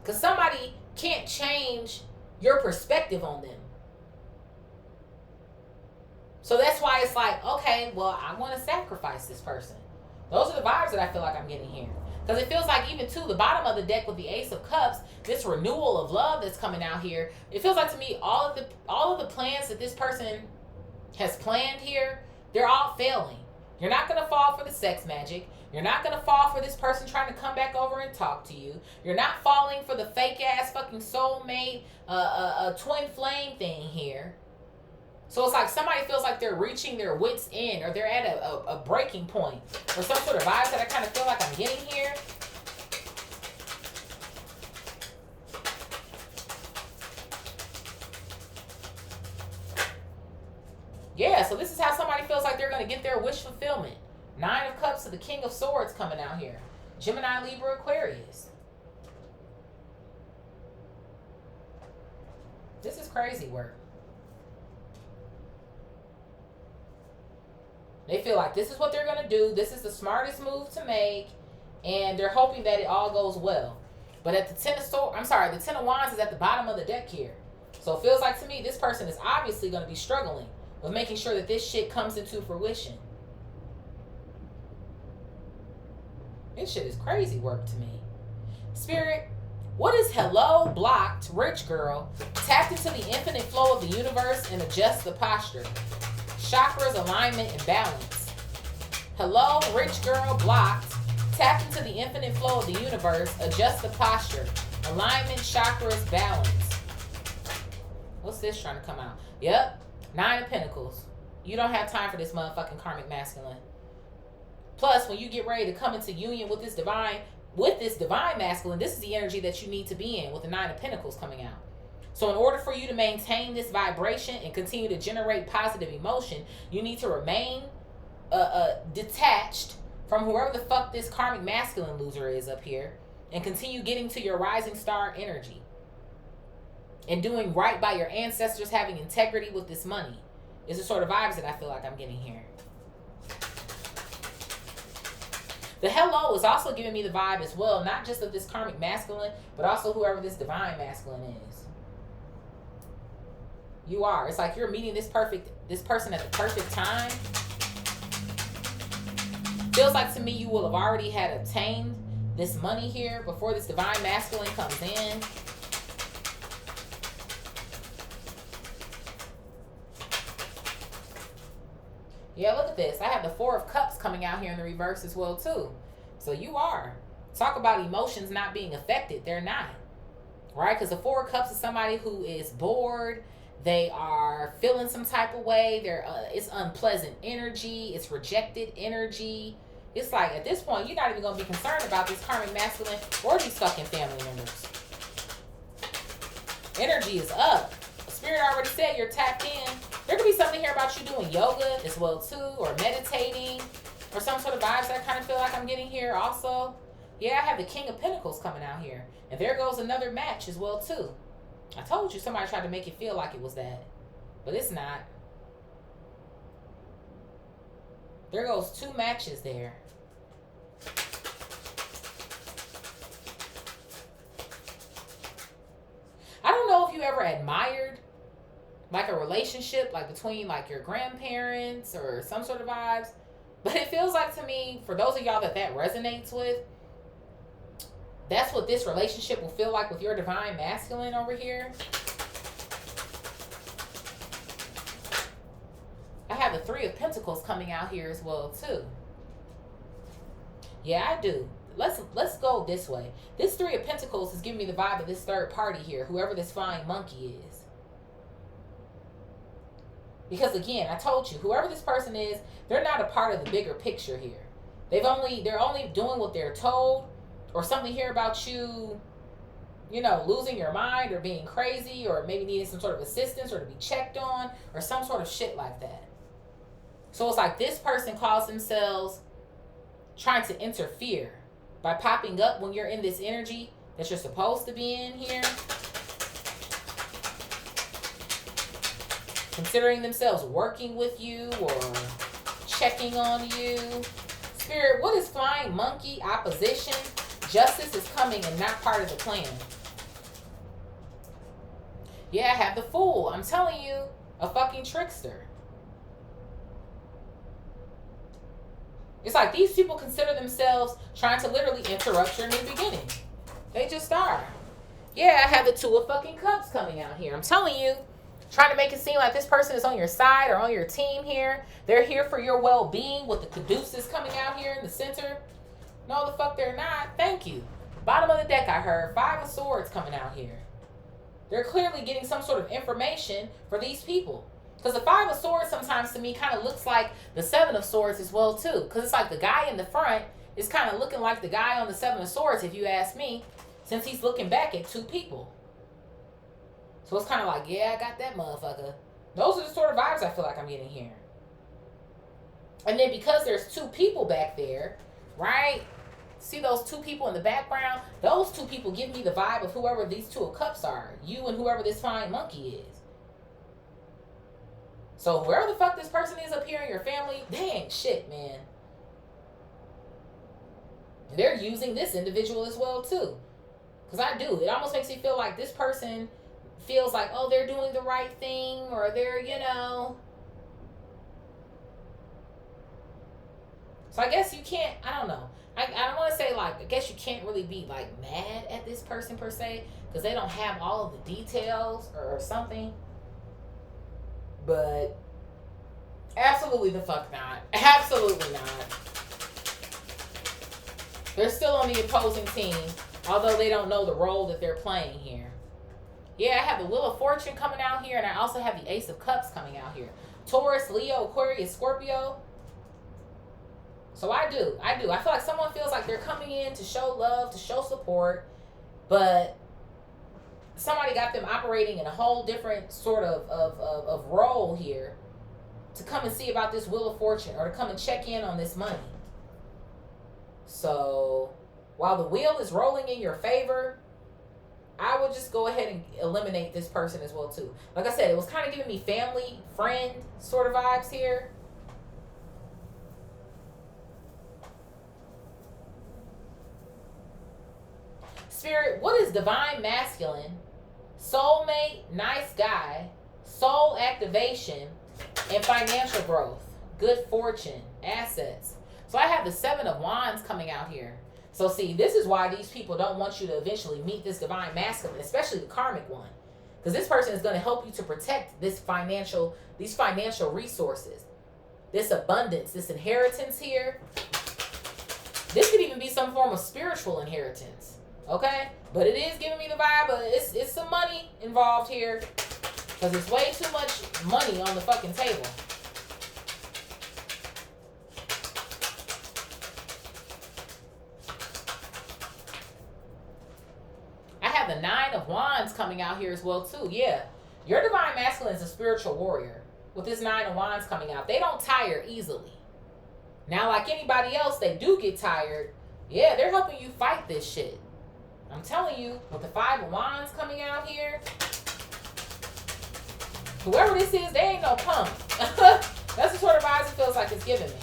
Because somebody can't change your perspective on them. So that's why it's like, okay, well, I want to sacrifice this person. Those are the vibes that I feel like I'm getting here. Because it feels like even to the bottom of the deck with the Ace of Cups, this renewal of love that's coming out here, it feels like to me all of the plans that this person has planned here, they're all failing. You're not going to fall for the sex magic. You're not going to fall for this person trying to come back over and talk to you. You're not falling for the fake ass fucking soulmate, twin flame thing here. So it's like somebody feels like they're reaching their wits' end, or they're at a breaking point, or some sort of vibes that I kind of feel like I'm getting here. Yeah, so this is how somebody feels like they're going to get their wish fulfillment. Nine of Cups to the King of Swords coming out here. Gemini, Libra, Aquarius. This is crazy work. They feel like this is what they're going to do. This is the smartest move to make. And they're hoping that it all goes well. But at the Ten of Wands is at the bottom of the deck here. So it feels like to me, this person is obviously going to be struggling with making sure that this shit comes into fruition. This shit is crazy work to me. Spirit, what is hello, blocked, rich girl, tapped into the infinite flow of the universe and adjust the posture? Chakras, alignment, and balance. Hello, rich girl, blocked. Tap into the infinite flow of the universe. Adjust the posture. Alignment, chakras, balance. What's this trying to come out? Yep. Nine of Pentacles. You don't have time for this motherfucking karmic masculine. Plus, when you get ready to come into union with this divine masculine, this is the energy that you need to be in with the Nine of Pentacles coming out. So in order for you to maintain this vibration and continue to generate positive emotion, you need to remain detached from whoever the fuck this karmic masculine loser is up here. and continue getting to your rising star energy and doing right by your ancestors, having integrity with this money is the sort of vibes that I feel like I'm getting here. The hello is also giving me the vibe as well, not just of this karmic masculine, but also whoever this divine masculine is. You are. It's like you're meeting this person at the perfect time. Feels like to me you will have already had obtained this money here before this divine masculine comes in. Yeah, look at this. I have the Four of Cups coming out here in the reverse as well, too. So you are. Talk about emotions not being affected. They're not. Right? Because the Four of Cups is somebody who is bored. They are feeling some type of way. It's unpleasant energy. It's rejected energy. It's like, at this point, you're not even going to be concerned about this karmic masculine or these fucking family members. Energy is up. Spirit already said you're tapped in. There could be something here about you doing yoga as well too, or meditating, or some sort of vibes that I kind of feel like I'm getting here also. Yeah, I have the King of Pentacles coming out here. And there goes another match as well too. I told you somebody tried to make it feel like it was that. But it's not. There goes two matches there. I don't know if you ever admired like a relationship like between like your grandparents or some sort of vibes, but it feels like to me, for those of y'all that resonates with, that's what this relationship will feel like with your divine masculine over here. I have the Three of Pentacles coming out here as well too. Yeah, I do. Let's go this way. This Three of Pentacles is giving me the vibe of this third party here, whoever this flying monkey is. Because again, I told you, whoever this person is, they're not a part of the bigger picture here. They're only doing what they're told, or something here about you, you know, losing your mind or being crazy or maybe needing some sort of assistance or to be checked on or some sort of shit like that. So it's like this person calls themselves trying to interfere by popping up when you're in this energy that you're supposed to be in here. Considering themselves working with you or checking on you. Spirit, what is flying monkey? Opposition. Justice is coming and not part of the plan. Yeah, I have the Fool. I'm telling you, a fucking trickster. It's like these people consider themselves trying to literally interrupt your new beginning. They just are. Yeah, I have the Two of fucking Cups coming out here. I'm telling you. Trying to make it seem like this person is on your side or on your team here. They're here for your well-being with the caduceus coming out here in the center. No, the fuck they're not. Thank you. Bottom of the deck, I heard. Five of Swords coming out here. They're clearly getting some sort of information for these people. Because the Five of Swords sometimes to me kind of looks like the Seven of Swords as well too. Because it's like the guy in the front is kind of looking like the guy on the Seven of Swords, if you ask me, since he's looking back at two people. So it's kind of like, yeah, I got that motherfucker. Those are the sort of vibes I feel like I'm getting here. And then because there's two people back there, right? See those two people in the background? Those two people give me the vibe of whoever these Two of Cups are. You and whoever this flying monkey is. So whoever the fuck this person is up here in your family, they ain't shit, man. And they're using this individual as well, too. Because I do. It almost makes me feel like this person feels like, oh, they're doing the right thing, or they're, you know. So I guess you can't, I don't know. I don't want to say, like, I guess you can't really be, like, mad at this person per se, because they don't have all of the details or something. But absolutely the fuck not. Absolutely not. They're still on the opposing team, although they don't know the role that they're playing here. Yeah, I have the Wheel of Fortune coming out here, and I also have the Ace of Cups coming out here. Taurus, Leo, Aquarius, Scorpio. So I do. I feel like someone feels like they're coming in to show love, to show support, but somebody got them operating in a whole different sort of role here to come and see about this Wheel of Fortune or to come and check in on this money. So while the wheel is rolling in your favor, I would just go ahead and eliminate this person as well too. Like I said, it was kind of giving me family, friend sort of vibes here. Spirit, what is divine masculine, soulmate, nice guy, soul activation, and financial growth, good fortune, assets? So I have the 7 of Wands coming out here. So see, this is why these people don't want you to eventually meet this divine masculine, especially the karmic one. Because this person is going to help you to protect these financial resources, this abundance, this inheritance here. This could even be some form of spiritual inheritance. Okay? But it is giving me the vibe of it's some money involved here. Because it's way too much money on the fucking table. I have the 9 of Wands coming out here as well too. Yeah. Your divine masculine is a spiritual warrior. With this 9 of Wands coming out. They don't tire easily. Now, like anybody else, they do get tired. Yeah, they're helping you fight this shit. I'm telling you, with the 5 of Wands coming out here, whoever this is, they ain't no punk. That's the sort of vibes it feels like it's giving me.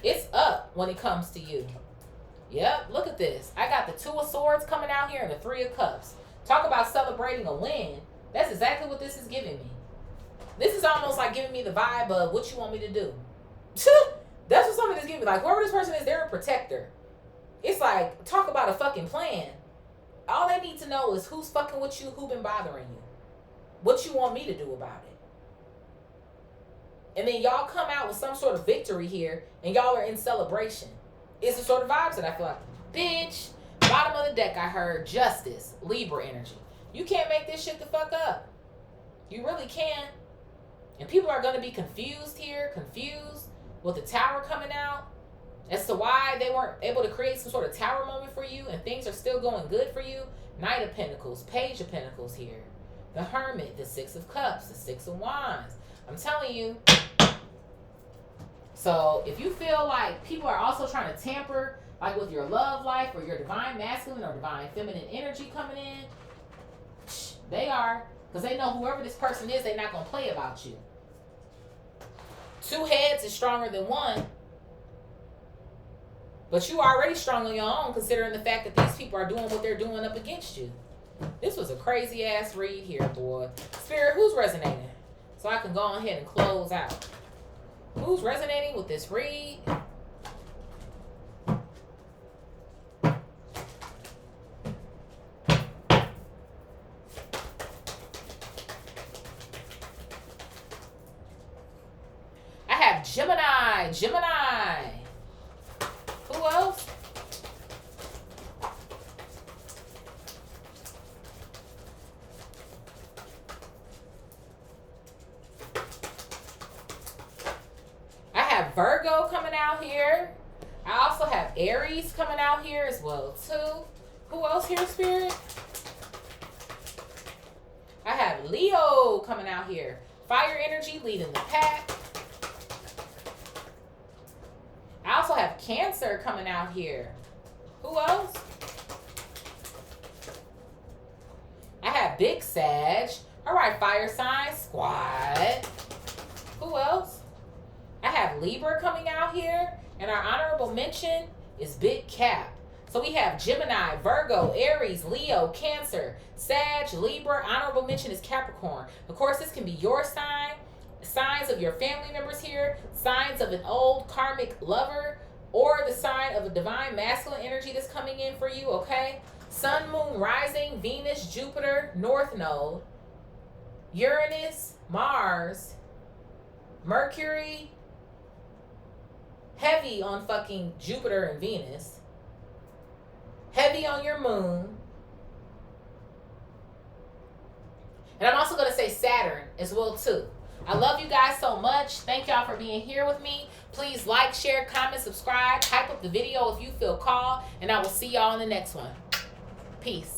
It's up when it comes to you. Yep, look at this. I got the 2 of Swords coming out here and the 3 of Cups. Talk about celebrating a win. That's exactly what this is giving me. This is almost like giving me the vibe of what you want me to do. That's what somebody is giving me. Like, whoever this person is, they're a protector. It's like, talk about a fucking plan. All they need to know is who's fucking with you, who been bothering you. What you want me to do about it. And then y'all come out with some sort of victory here, and y'all are in celebration. It's the sort of vibes that I feel like. Bitch, bottom of the deck I heard justice, Libra energy. You can't make this shit the fuck up. You really can't. And people are going to be confused here, confused with the Tower coming out as to why they weren't able to create some sort of Tower moment for you and things are still going good for you. Knight of Pentacles, Page of Pentacles here. The Hermit, the 6 of Cups, the 6 of Wands. I'm telling you. So if you feel like people are also trying to tamper like with your love life or your divine masculine or divine feminine energy coming in, they are. Because they know whoever this person is, they're not going to play about you. 2 heads is stronger than 1. But you are already strong on your own, considering the fact that these people are doing what they're doing up against you. This was a crazy ass read here, boy. Spirit, who's resonating? So I can go ahead and close out. Who's resonating with this read? I have Gemini. Gemini. Who else? I have Virgo coming out here. I also have Aries coming out here as well too. Who else here, Spirit? I have Leo coming out here. Fire energy leading the pack. I also have Cancer coming out here. Who else? I have Big Sag. All right, fire sign squad. Who else? I have Libra coming out here. And our honorable mention is Big Cap. So we have Gemini, Virgo, Aries, Leo, Cancer, Sag, Libra. Honorable mention is Capricorn. Of course, this can be your sign. Signs of your family members here, signs of an old karmic lover, or the sign of a divine masculine energy that's coming in for you, okay? Sun, Moon, Rising, Venus, Jupiter, North Node, Uranus, Mars, Mercury, heavy on fucking Jupiter and Venus, heavy on your moon, and I'm also going to say Saturn as well too. I love you guys so much. Thank y'all for being here with me. Please like, share, comment, subscribe. Type up the video if you feel called. And I will see y'all in the next one. Peace.